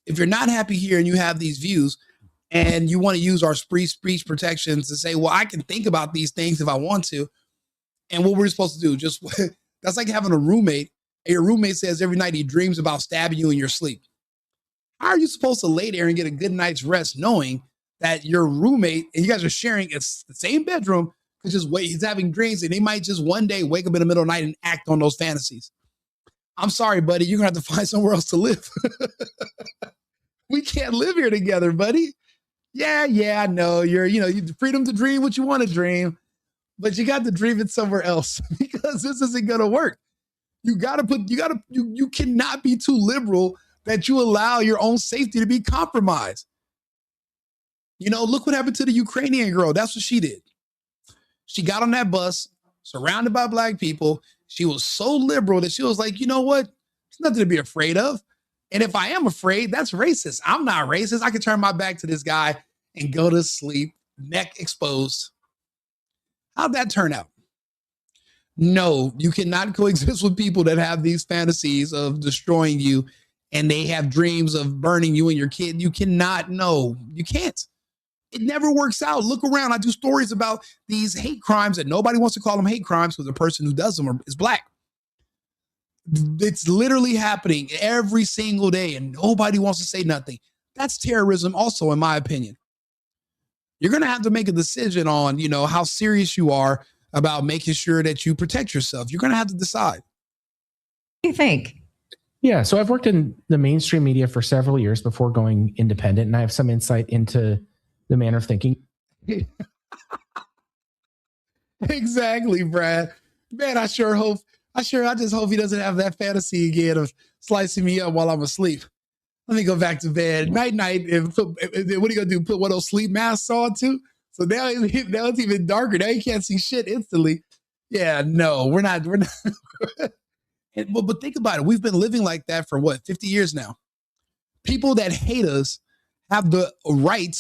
If you're not happy here and you have these views and you want to use our speech protections to say, well, I can think about these things if I want to. And what we're supposed to do, just that's like having a roommate and your roommate says every night he dreams about stabbing you in your sleep. How are you supposed to lay there and get a good night's rest knowing that your roommate and you guys are sharing the same bedroom, he's having dreams and they might just one day wake up in the middle of the night and act on those fantasies? I'm sorry, buddy. You're going to have to find somewhere else to live. We can't live here together, buddy. Yeah, I know. You have freedom to dream what you want to dream, but you got to dream it somewhere else because this isn't going to work. You cannot be too liberal that you allow your own safety to be compromised. Look what happened to the Ukrainian girl. That's what she did. She got on that bus surrounded by black people. She was so liberal that she was like, you know what? There's nothing to be afraid of. And if I am afraid, that's racist. I'm not racist. I can turn my back to this guy and go to sleep, neck exposed. How'd that turn out? No, you cannot coexist with people that have these fantasies of destroying you and they have dreams of burning you and your kid. You cannot, no, you can't. It never works out. Look around. I do stories about these hate crimes that nobody wants to call them hate crimes because the person who does them is black. It's literally happening every single day and nobody wants to say nothing. That's terrorism also, in my opinion. You're going to have to make a decision on, how serious you are about making sure that you protect yourself. You're going to have to decide. What do you think? Yeah. So I've worked in the mainstream media for several years before going independent, and I have some insight into the manner of thinking. Exactly, Brad. Man, I just hope he doesn't have that fantasy again of slicing me up while I'm asleep. Let me go back to bed. Night, and what are you gonna do? Put one of those sleep masks on too? So now it's even darker. Now you can't see shit instantly. Yeah, no, we're not. But think about it. We've been living like that for 50 years now. People that hate us have the right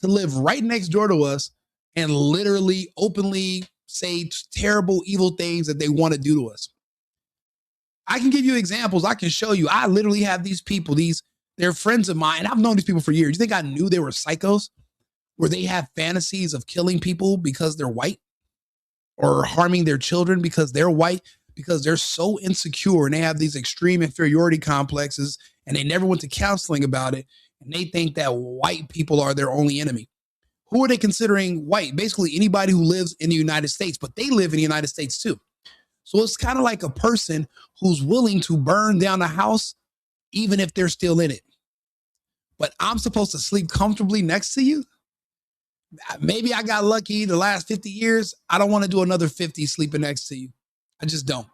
to live right next door to us and literally openly say terrible, evil things that they want to do to us. I can give you examples. I can show you. I literally have these people, they're friends of mine. I've known these people for years. You think I knew they were psychos? Where they have fantasies of killing people because they're white, or harming their children because they're white, because they're so insecure and they have these extreme inferiority complexes and they never went to counseling about it. And they think that white people are their only enemy. Who are they considering white? Basically anybody who lives in the United States, but they live in the United States too. So it's kind of like a person who's willing to burn down a house even if they're still in it. But I'm supposed to sleep comfortably next to you? Maybe I got lucky the last 50 years. I don't want to do another 50 sleeping next to you. I just don't.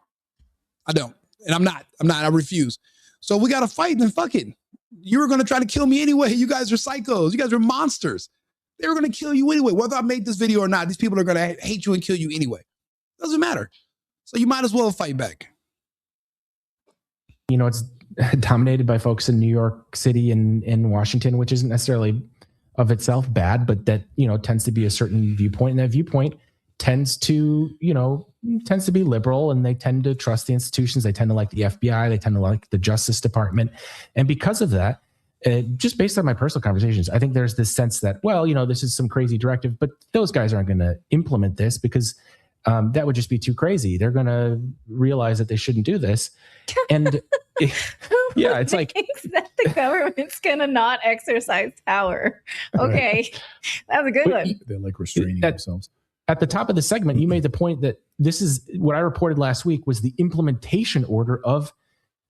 I don't. And I'm not. I refuse. So we got to fight, then fuck it. You were going to try to kill me anyway. You guys are psychos. You guys are monsters. They were going to kill you anyway. Whether I made this video or not, these people are going to hate you and kill you anyway. Doesn't matter. So you might as well fight back. It's dominated by folks in New York City and Washington, which isn't necessarily of itself bad, but that, tends to be a certain viewpoint. And that viewpoint tends to be liberal, and they tend to trust the institutions. They tend to like the FBI. They tend to like the Justice Department. And because of that, just based on my personal conversations, I think there's this sense that, this is some crazy directive, but those guys aren't going to implement this because that would just be too crazy. They're going to realize that they shouldn't do this. And yeah, it's like that the government's going to not exercise power. Okay. That's a good one. They're like restraining themselves. At the top of the segment, you made the point that this is what I reported last week was the implementation order of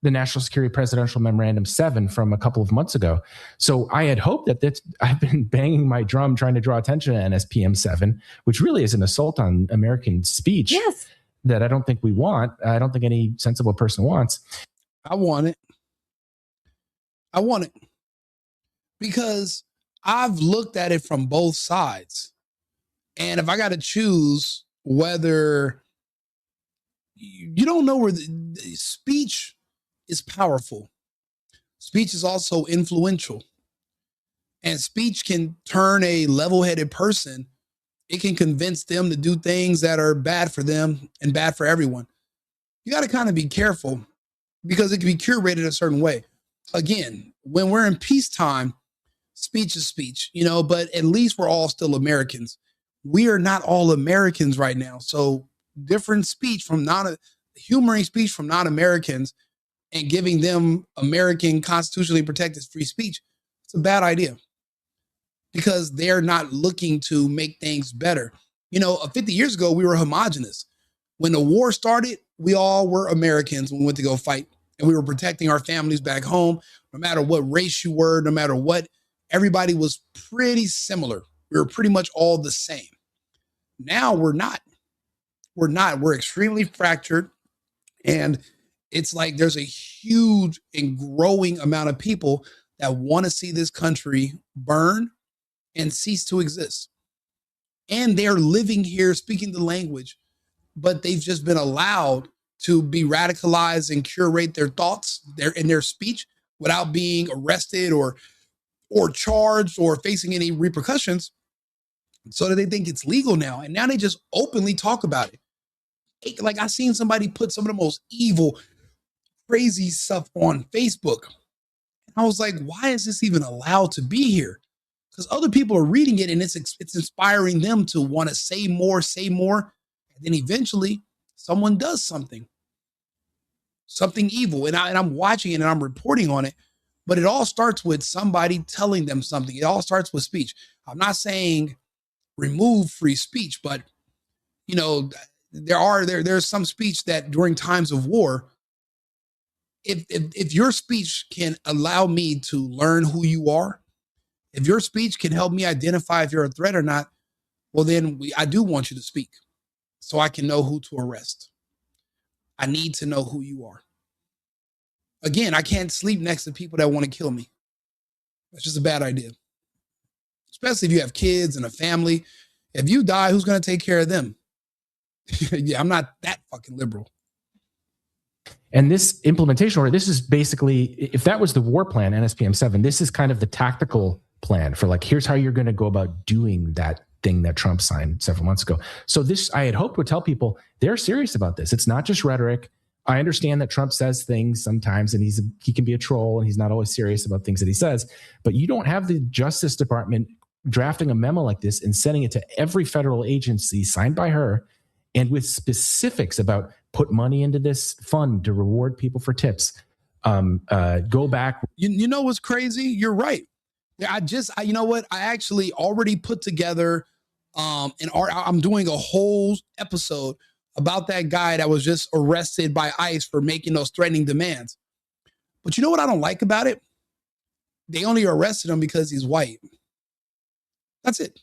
the National Security Presidential Memorandum 7 from a couple of months ago. So I had hoped that I've been banging my drum trying to draw attention to NSPM 7, which really is an assault on American speech. Yes. That I don't think we want. I don't think any sensible person wants. I want it. Because I've looked at it from both sides. And if I got to choose whether you don't know where the speech is powerful, speech is also influential, and speech can turn a level-headed person. It can convince them to do things that are bad for them and bad for everyone. You got to kind of be careful because it can be curated a certain way. Again, when we're in peacetime, speech is speech, but at least we're all still Americans. We are not all Americans right now. So different speech from humoring speech from non-Americans and giving them American constitutionally protected free speech, it's a bad idea because they're not looking to make things better. 50 years ago, we were homogenous. When the war started, we all were Americans when we went to go fight, and we were protecting our families back home. No matter what race you were, no matter what, everybody was pretty similar. We were pretty much all the same. Now we're not. We're extremely fractured, and it's like there's a huge and growing amount of people that want to see this country burn and cease to exist. And they're living here, speaking the language, but they've just been allowed to be radicalized and curate their thoughts in their speech without being arrested or charged or facing any repercussions, so that they think it's legal now. And now they just openly talk about it. Like I seen somebody put some of the most evil, crazy stuff on Facebook. I was like, why is this even allowed to be here? Because other people are reading it and it's inspiring them to want to say more, say more. And then eventually someone does something evil. And I'm watching it and I'm reporting on it. But it all starts with somebody telling them something. It all starts with speech. I'm not saying remove free speech, but you know, there's some speech that during times of war, if your speech can allow me to learn who you are, if your speech can help me identify if you're a threat or not, well, then I do want you to speak so I can know who to arrest. I need to know who you are. Again, I can't sleep next to people that want to kill me. That's just a bad idea. Especially if you have kids and a family. If you die, who's going to take care of them? Yeah, I'm not that fucking liberal. And this implementation order, this is basically, if that was the war plan, NSPM 7, this is kind of the tactical plan for like, here's how you're going to go about doing that thing that Trump signed several months ago. So this, I had hoped would tell people they're serious about this. It's not just rhetoric. I understand that Trump says things sometimes and he can be a troll and he's not always serious about things that he says, but you don't have the Justice Department drafting a memo like this and sending it to every federal agency signed by her and with specifics about put money into this fund to reward people for tips. Go back. You know what's crazy? You're right. You know what? I actually already put together I'm doing a whole episode about that guy that was just arrested by ICE for making those threatening demands. But you know what I don't like about it? They only arrested him because he's white. That's it.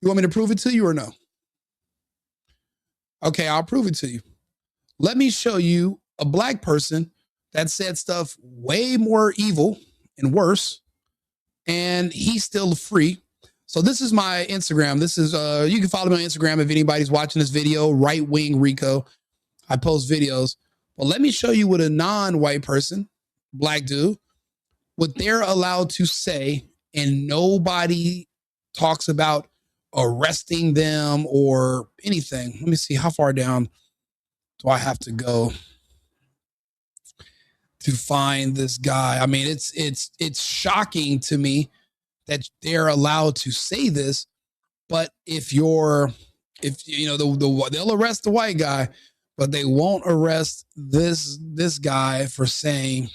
You want me to prove it to you or no? Okay, I'll prove it to you. Let me show you a black person that said stuff way more evil and worse, and he's still free. So this is my Instagram. This is, you can follow me on Instagram if anybody's watching this video, Right Wing Rico. I post videos. But let me show you what a non-white person, black dude, what they're allowed to say, and nobody talks about arresting them or anything. Let me see, how far down do I have to go to find this guy? I mean, it's shocking to me that they're allowed to say this, but if you know, they'll arrest the white guy, but they won't arrest this guy for saying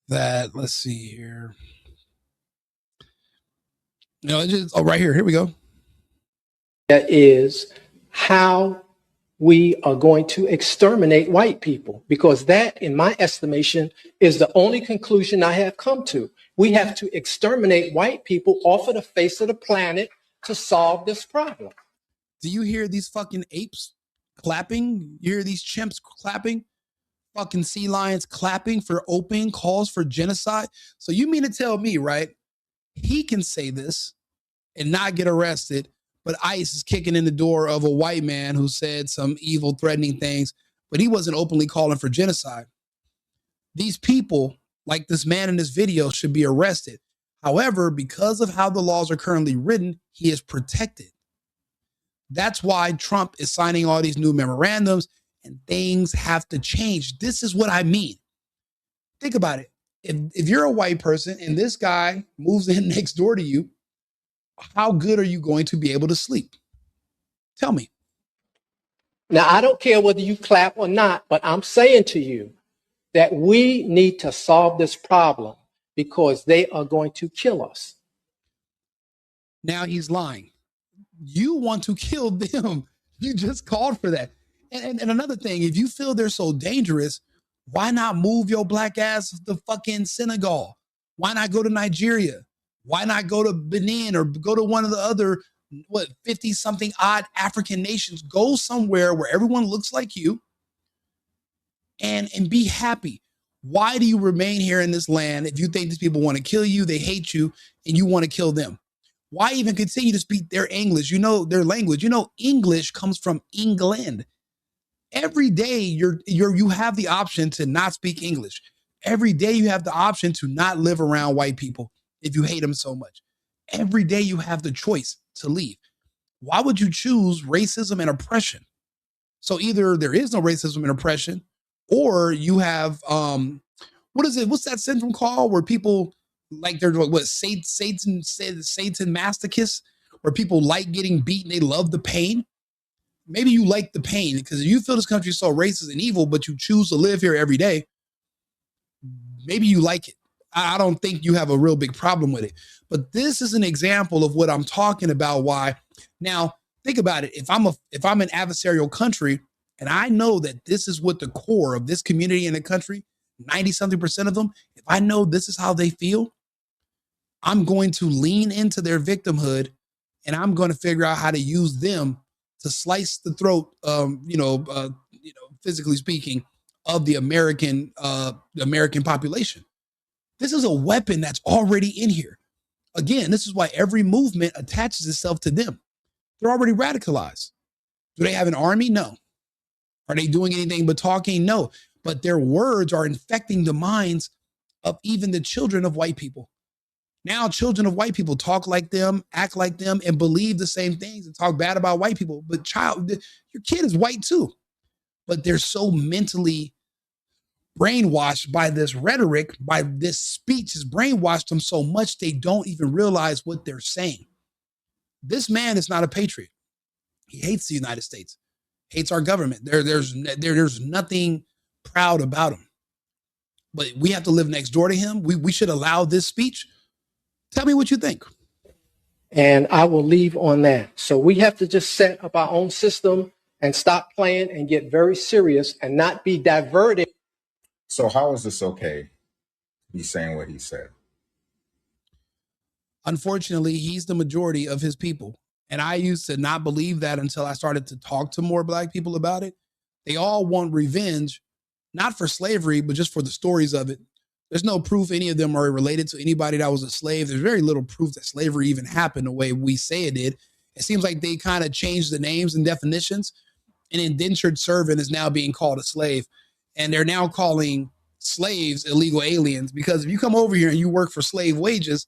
that. Let's see here. You know, right here we go. That is how we are going to exterminate white people, because that, in my estimation, is the only conclusion I have come to. We have to exterminate white people off of the face of the planet to solve this problem. Do you hear these fucking apes clapping? You hear these chimps clapping? Fucking sea lions clapping for open calls for genocide? So you mean to tell me, right, he can say this and not get arrested, but ICE is kicking in the door of a white man who said some evil, threatening things, but he wasn't openly calling for genocide? These people, like this man in this video, should be arrested. However, because of how the laws are currently written, he is protected. That's why Trump is signing all these new memorandums, and things have to change. This is what I mean. Think about it. If you're a white person and this guy moves in next door to you, how good are you going to be able to sleep? Tell me. Now, I don't care whether you clap or not, but I'm saying to you that we need to solve this problem because they are going to kill us. Now he's lying. You want to kill them. You just called for that. And another thing, if you feel they're so dangerous, why not move your black ass to fucking Senegal? Why not go to Nigeria? Why not go to Benin or go to one of the other, 50 something odd African nations? Go somewhere where everyone looks like you and be happy. Why do you remain here in this land if you think these people want to kill you, they hate you, and you want to kill them? Why even continue to speak their English? You know, their language. You know, English comes from England. Every day you have the option to not speak English. Every day you have the option to not live around white people if you hate them so much. Every day you have the choice to leave. Why would you choose racism and oppression? So either there is no racism and oppression, Or you have what is it? What's that syndrome called? Where people like they're what Satan masochists, where people like getting beaten, they love the pain. Maybe you like the pain because you feel this country is so racist and evil, but you choose to live here every day. Maybe you like it. I don't think you have a real big problem with it. But this is an example of what I'm talking about. Why? Now, think about it. If I'm an adversarial country and I know that this is what the core of this community in the country, 90-something% of them, if I know this is how they feel, I'm going to lean into their victimhood and I'm going to figure out how to use them to slice the throat, physically speaking, of the American population. This is a weapon that's already in here. Again, this is why every movement attaches itself to them. They're already radicalized. Do they have an army? No. Are they doing anything but talking? No. But their words are infecting the minds of even the children of white people. Now, children of white people talk like them, act like them, and believe the same things and talk bad about white people. But your kid is white too. But they're so mentally brainwashed by this rhetoric, by this speech has brainwashed them so much they don't even realize what they're saying. This man is not a patriot. He hates the United States, hates our government. There's nothing proud about him. But we have to live next door to him. We should allow this speech. Tell me what you think. And I will leave on that. So we have to just set up our own system and stop playing and get very serious and not be diverted. So how is this okay? He's saying what he said. Unfortunately, he's the majority of his people. And I used to not believe that until I started to talk to more black people about it. They all want revenge, not for slavery, but just for the stories of it. There's no proof any of them are related to anybody that was a slave. There's very little proof that slavery even happened the way we say it did. It seems like they kind of changed the names and definitions. An indentured servant is now being called a slave. And they're now calling slaves illegal aliens because if you come over here and you work for slave wages,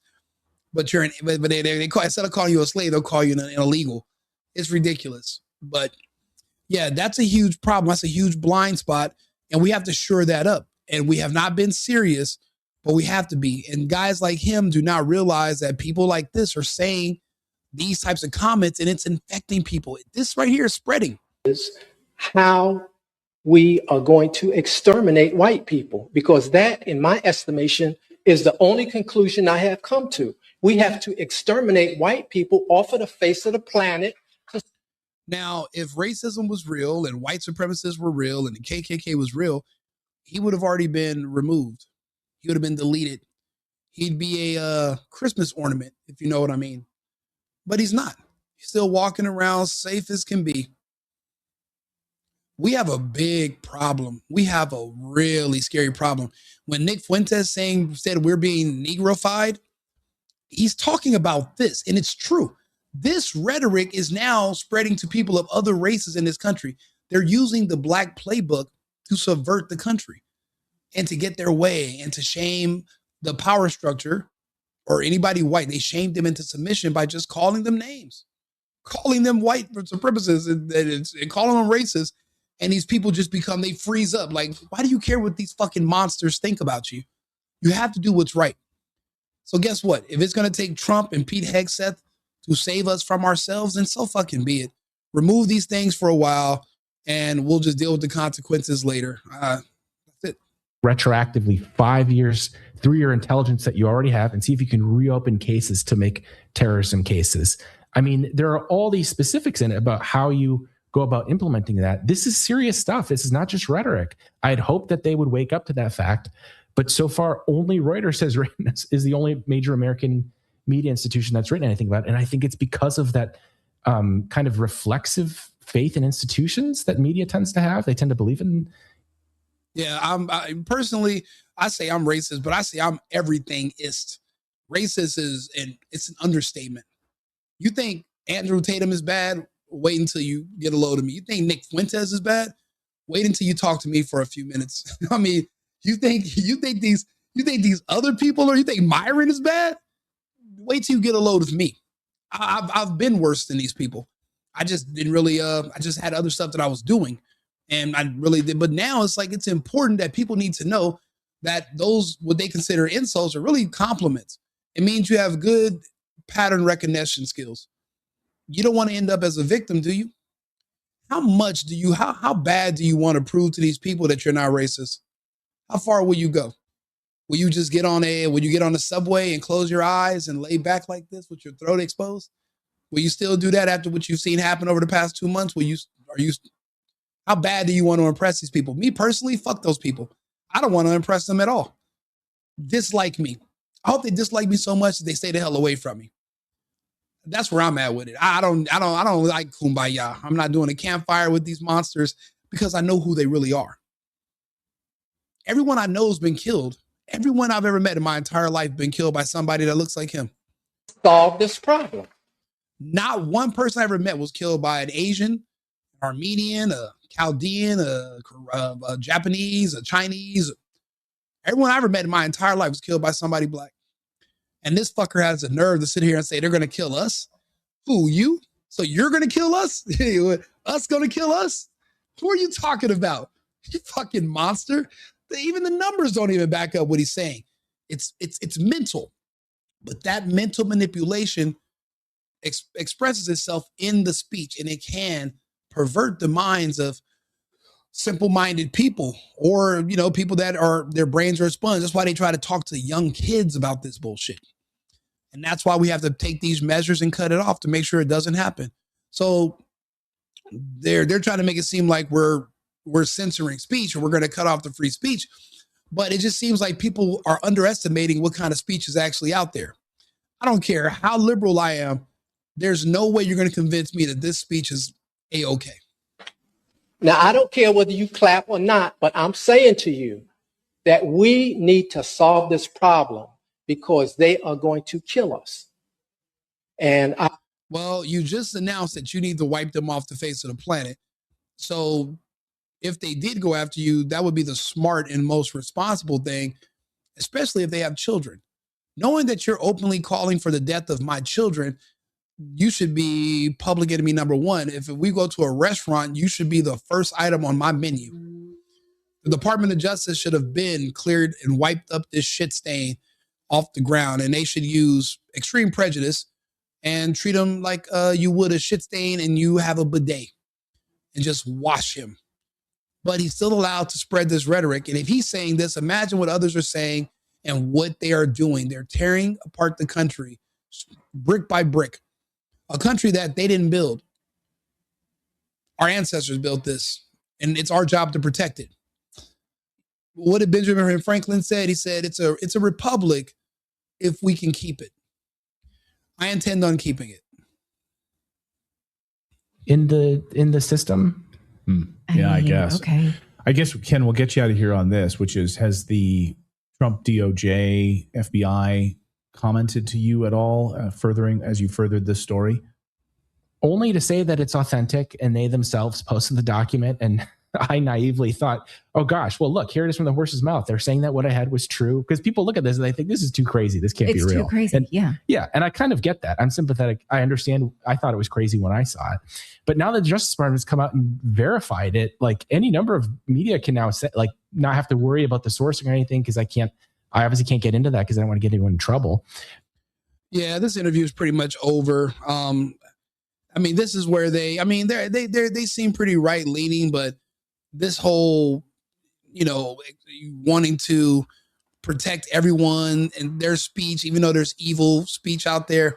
but they call, instead of calling you a slave, they'll call you an illegal. It's ridiculous. But yeah, that's a huge problem. That's a huge blind spot. And we have to shore that up. And we have not been serious, but we have to be. And guys like him do not realize that people like this are saying these types of comments and it's infecting people. This right here is spreading. Is how we are going to exterminate white people, because that, in my estimation, is the only conclusion I have come to. We have to exterminate white people off of the face of the planet. Now, if racism was real and white supremacists were real and the KKK was real, he would have already been removed. He would have been deleted. He'd be a Christmas ornament, if you know what I mean. But he's not. He's still walking around safe as can be. We have a big problem. We have a really scary problem. When Nick Fuentes said we're being Negrofied, he's talking about this, and it's true. This rhetoric is now spreading to people of other races in this country. They're using the black playbook to subvert the country and to get their way and to shame the power structure or anybody white. They shamed them into submission by just calling them names, calling them white supremacists and calling them racist. And these people just they freeze up. Like, why do you care what these fucking monsters think about you? You have to do what's right. So guess what? If it's going to take Trump and Pete Hegseth to save us from ourselves, then so fucking be it. Remove these things for a while and we'll just deal with the consequences later. That's it. Retroactively 5 years through your intelligence that you already have and see if you can reopen cases to make terrorism cases. I mean, there are all these specifics in it about how you go about implementing that. This is serious stuff. This is not just rhetoric. I'd hope that they would wake up to that fact. But so far, only Reuters has written, is the only major American media institution that's written anything about it. And I think it's because of that kind of reflexive faith in institutions that media tends to have. They tend to believe in. Yeah, I personally, I say I'm racist, but I say I'm everything-ist. Racist it's an understatement. You think Andrew Tatum is bad? Wait until you get a load of me. You think Nick Fuentes is bad? Wait until you talk to me for a few minutes. I mean, you think these other people, or you think Myron is bad? Wait till you get a load of me. I've been worse than these people. I just didn't really. I just had other stuff that I was doing, And I really did. But now it's like, it's important that people need to know that those, what they consider insults, are really compliments. It means you have good pattern recognition skills. You don't want to end up as a victim, do you? How bad do you want to prove to these people that you're not racist? How far will you go? Will you get on the subway and close your eyes and lay back like this with your throat exposed? Will you still do that after what you've seen happen over the past 2 months? How bad do you want to impress these people? Me personally, fuck those people. I don't want to impress them at all. Dislike me. I hope they dislike me so much that they stay the hell away from me. That's where I'm at with it. I don't like kumbaya. I'm not doing a campfire with these monsters because I know who they really are. Everyone I know has been killed. Everyone I've ever met in my entire life been killed by somebody that looks like him. Solve this problem. Not one person I ever met was killed by an Asian, Armenian, a Chaldean, a Japanese, a Chinese. Everyone I ever met in my entire life was killed by somebody black. And this fucker has the nerve to sit here and say they're going to kill us. Who, you? So you're going to kill us? Us going to kill us? Who are you talking about? You fucking monster. Even the numbers don't even back up what he's saying. It's mental. But that mental manipulation expresses itself in the speech, and it can pervert the minds of simple-minded people, or people that are, their brains are a sponge. That's why they try to talk to young kids about this bullshit. And that's why we have to take these measures and cut it off to make sure it doesn't happen. So they're trying to make it seem like we're censoring speech or we're going to cut off the free speech. But it just seems like people are underestimating what kind of speech is actually out there. I don't care how liberal I am. There's no way you're going to convince me that this speech is A-okay. Now, I don't care whether you clap or not, but I'm saying to you that we need to solve this problem because they are going to kill us. Well, you just announced that you need to wipe them off the face of the planet. So if they did go after you, that would be the smart and most responsible thing, especially if they have children. Knowing that you're openly calling for the death of my children, you should be public enemy number one. If we go to a restaurant, you should be the first item on my menu. The Department of Justice should have been cleared and wiped up this shit stain off the ground, and they should use extreme prejudice and treat him like you would a shit stain and you have a bidet, and just wash him. But he's still allowed to spread this rhetoric. And if he's saying this, imagine what others are saying and what they are doing. They're tearing apart the country brick by brick. A country that they didn't build. Our ancestors built this, and it's our job to protect it. What did Benjamin Franklin say? He said, it's a republic if we can keep it. I intend on keeping it. In the system? I guess. Okay. I guess, Ken, we'll get you out of here on this, which is, has the Trump DOJ, FBI commented to you at all, furthering as you furthered this story? Only to say that it's authentic, and they themselves posted the document, and I naively thought, oh gosh, well look, here it is from the horse's mouth. They're saying that what I had was true, because people look at this and they think this is too crazy. This can't be real. It's too crazy. And, yeah. And I kind of get that. I'm sympathetic. I understand. I thought it was crazy when I saw it, but now the Justice Department has come out and verified it. Like, any number of media can now say, like, not have to worry about the sourcing or anything, because I obviously can't get into that because I don't want to get anyone in trouble. Yeah, this interview is pretty much over. I mean, this is where they seem pretty right leaning, but this whole, wanting to protect everyone and their speech, even though there's evil speech out there,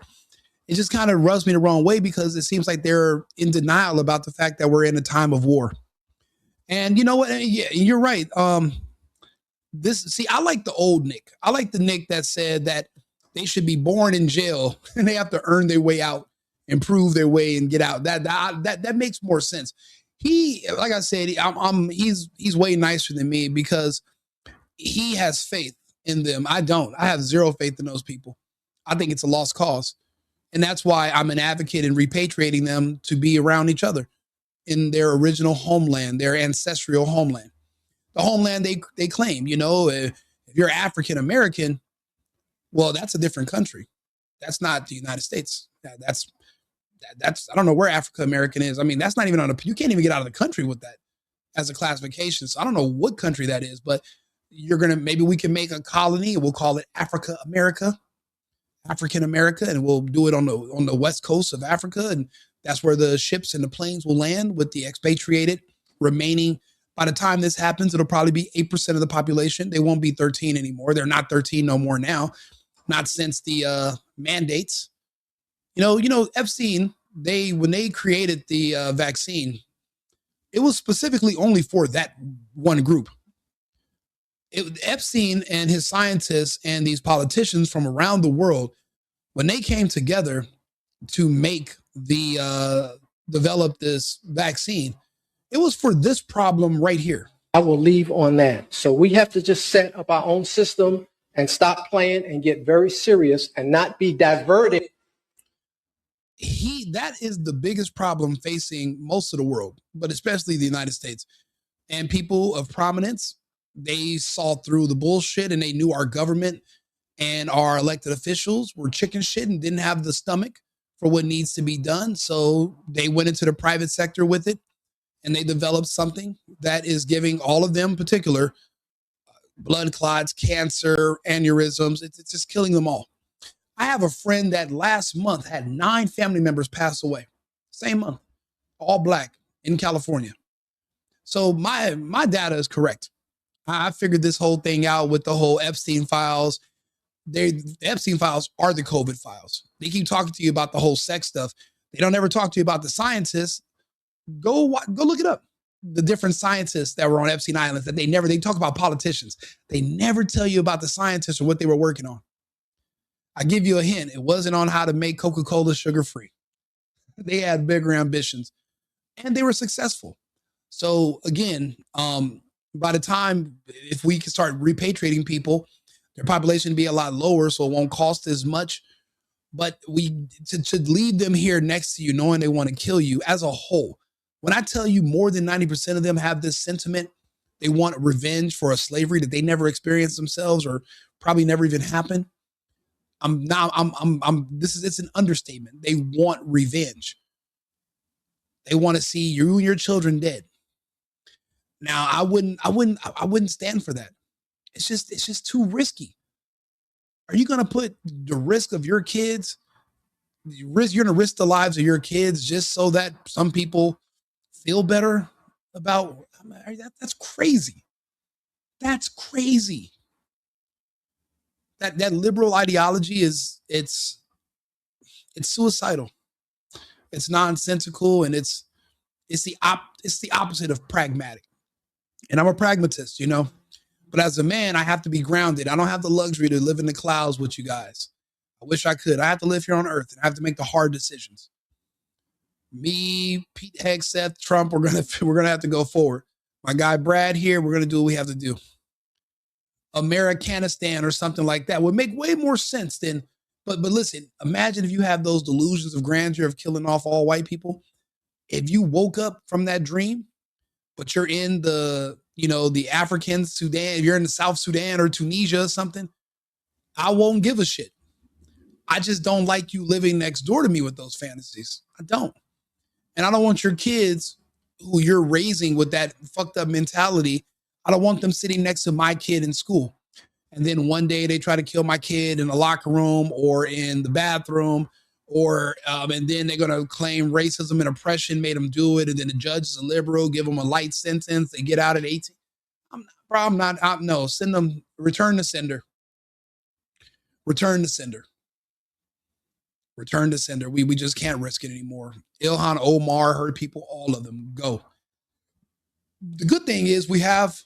it just kind of rubs me the wrong way, because it seems like they're in denial about the fact that we're in a time of war. And you know what? Yeah, you're right. I like the old Nick. I like the Nick that said that they should be born in jail and they have to earn their way out, improve their way, and get out. That makes more sense. He, like I said, he's way nicer than me because he has faith in them. I don't. I have zero faith in those people. I think it's a lost cause. And that's why I'm an advocate in repatriating them to be around each other in their original homeland, their ancestral homeland, the homeland they claim. If you're African American, well, that's a different country. That's not the United States. That's I don't know where African American is. I mean, that's not even you can't even get out of the country with that. as a classification. So I don't know what country that is, but maybe we can make a colony and we'll call it African America, and we'll do it on the west coast of Africa. And that's where the ships and the planes will land with the expatriated remaining. By the time this happens, it'll probably be 8% of the population. They won't be 13 anymore. They're not 13 no more now. Not since the mandates. Epstein, when they created the vaccine, it was specifically only for that one group. Epstein and his scientists and these politicians from around the world, when they came together to develop this vaccine, it was for this problem right here. I will leave on that. So we have to just set up our own system and stop playing and get very serious and not be diverted. That is the biggest problem facing most of the world, but especially the United States. And people of prominence, they saw through the bullshit and they knew our government and our elected officials were chicken shit and didn't have the stomach for what needs to be done. So they went into the private sector with it and they developed something that is giving all of them in particular blood clots, cancer, aneurysms. It's just killing them all. I have a friend that last month had 9 family members pass away. Same month, all black in California. So my data is correct. I figured this whole thing out with the whole Epstein files. The Epstein files are the COVID files. They keep talking to you about the whole sex stuff. They don't ever talk to you about the scientists. Go look it up. The different scientists that were on Epstein Island that they talk about politicians. They never tell you about the scientists or what they were working on. I give you a hint. It wasn't on how to make Coca-Cola sugar-free. They had bigger ambitions and they were successful. So again, by the time, if we can start repatriating people, their population will be a lot lower, so it won't cost as much. But to leave them here next to you, knowing they want to kill you as a whole. When I tell you more than 90% of them have this sentiment, they want revenge for a slavery that they never experienced themselves or probably never even happened. It's an understatement. They want revenge. They want to see you and your children dead. Now, I wouldn't stand for that. It's just too risky. Are you going to put the risk of your kids? You're going to risk the lives of your kids just so that some people feel better about that's crazy. That's crazy. That liberal ideology it's suicidal. It's nonsensical and it's the opposite of pragmatic. And I'm a pragmatist, But as a man, I have to be grounded. I don't have the luxury to live in the clouds with you guys. I wish I could. I have to live here on earth and I have to make the hard decisions. Me, Pete Hegseth, Trump, we're gonna have to go forward. My guy Brad here, we're gonna do what we have to do. Americanistan or something like that would make way more sense than. But listen, imagine if you have those delusions of grandeur of killing off all white people. If you woke up from that dream, but you're in the African Sudan, if you're in the South Sudan or Tunisia or something, I won't give a shit. I just don't like you living next door to me with those fantasies. I don't. And I don't want your kids who you're raising with that fucked up mentality. I don't want them sitting next to my kid in school. And then one day they try to kill my kid in the locker room or in the bathroom, and then they're going to claim racism and oppression made them do it. And then the judge is a liberal, give them a light sentence. They get out at 18. No, send them, return to sender. Return to sender. Return to sender. We just can't risk it anymore. Ilhan Omar hurt people, all of them. Go. The good thing is we have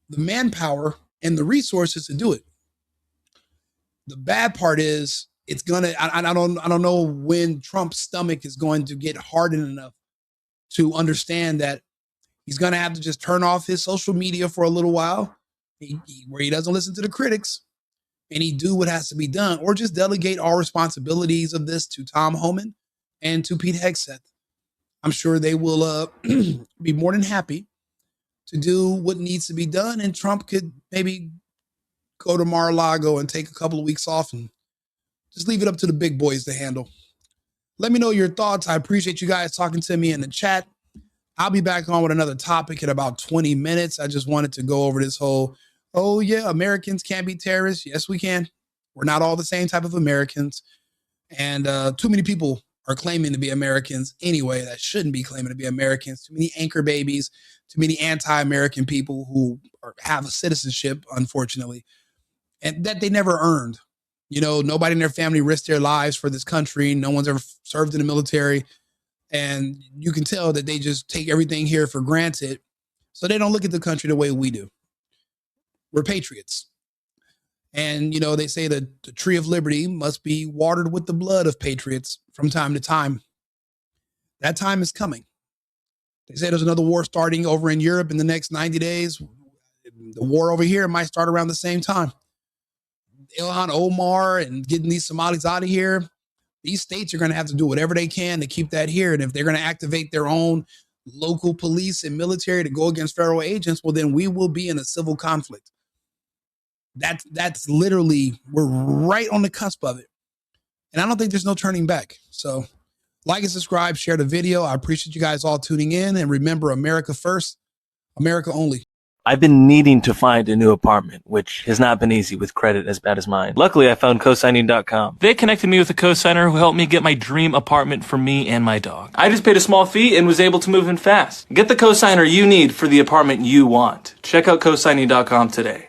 the manpower and the resources to do it. The bad part is I don't know when Trump's stomach is going to get hardened enough to understand that he's going to have to just turn off his social media for a little while, where he doesn't listen to the critics, and he do what has to be done, or just delegate all responsibilities of this to Tom Homan and to Pete Hegseth. I'm sure they will be more than happy to do what needs to be done, and Trump could maybe go to Mar-a-Lago and take a couple of weeks off and just leave it up to the big boys to handle. Let me know your thoughts. I appreciate you guys talking to me in the chat. I'll be back on with another topic in about 20 minutes. I just wanted to go over this whole, oh yeah, Americans can't be terrorists. Yes, we can. We're not all the same type of Americans. And too many people are claiming to be Americans anyway that shouldn't be claiming to be Americans. Too many anchor babies, too many anti-American people who have a citizenship, unfortunately, and that they never earned. You know, nobody in their family risked their lives for this country. No one's ever served in the military. And you can tell that they just take everything here for granted. So they don't look at the country the way we do. We're patriots. And, you know, they say that the tree of liberty must be watered with the blood of patriots from time to time. That time is coming. They say there's another war starting over in Europe in the next 90 days. The war over here might start around the same time. Ilhan Omar and getting these Somalis out of here. These states are going to have to do whatever they can to keep that here. And if they're going to activate their own local police and military to go against federal agents, well, then we will be in a civil conflict. That's literally, we're right on the cusp of it. And I don't think there's no turning back. So like and subscribe, share the video. I appreciate you guys all tuning in. And remember, America first, America only. I've been needing to find a new apartment, which has not been easy with credit as bad as mine. Luckily, I found cosigning.com. They connected me with a cosigner who helped me get my dream apartment for me and my dog. I just paid a small fee and was able to move in fast. Get the cosigner you need for the apartment you want. Check out cosigning.com today.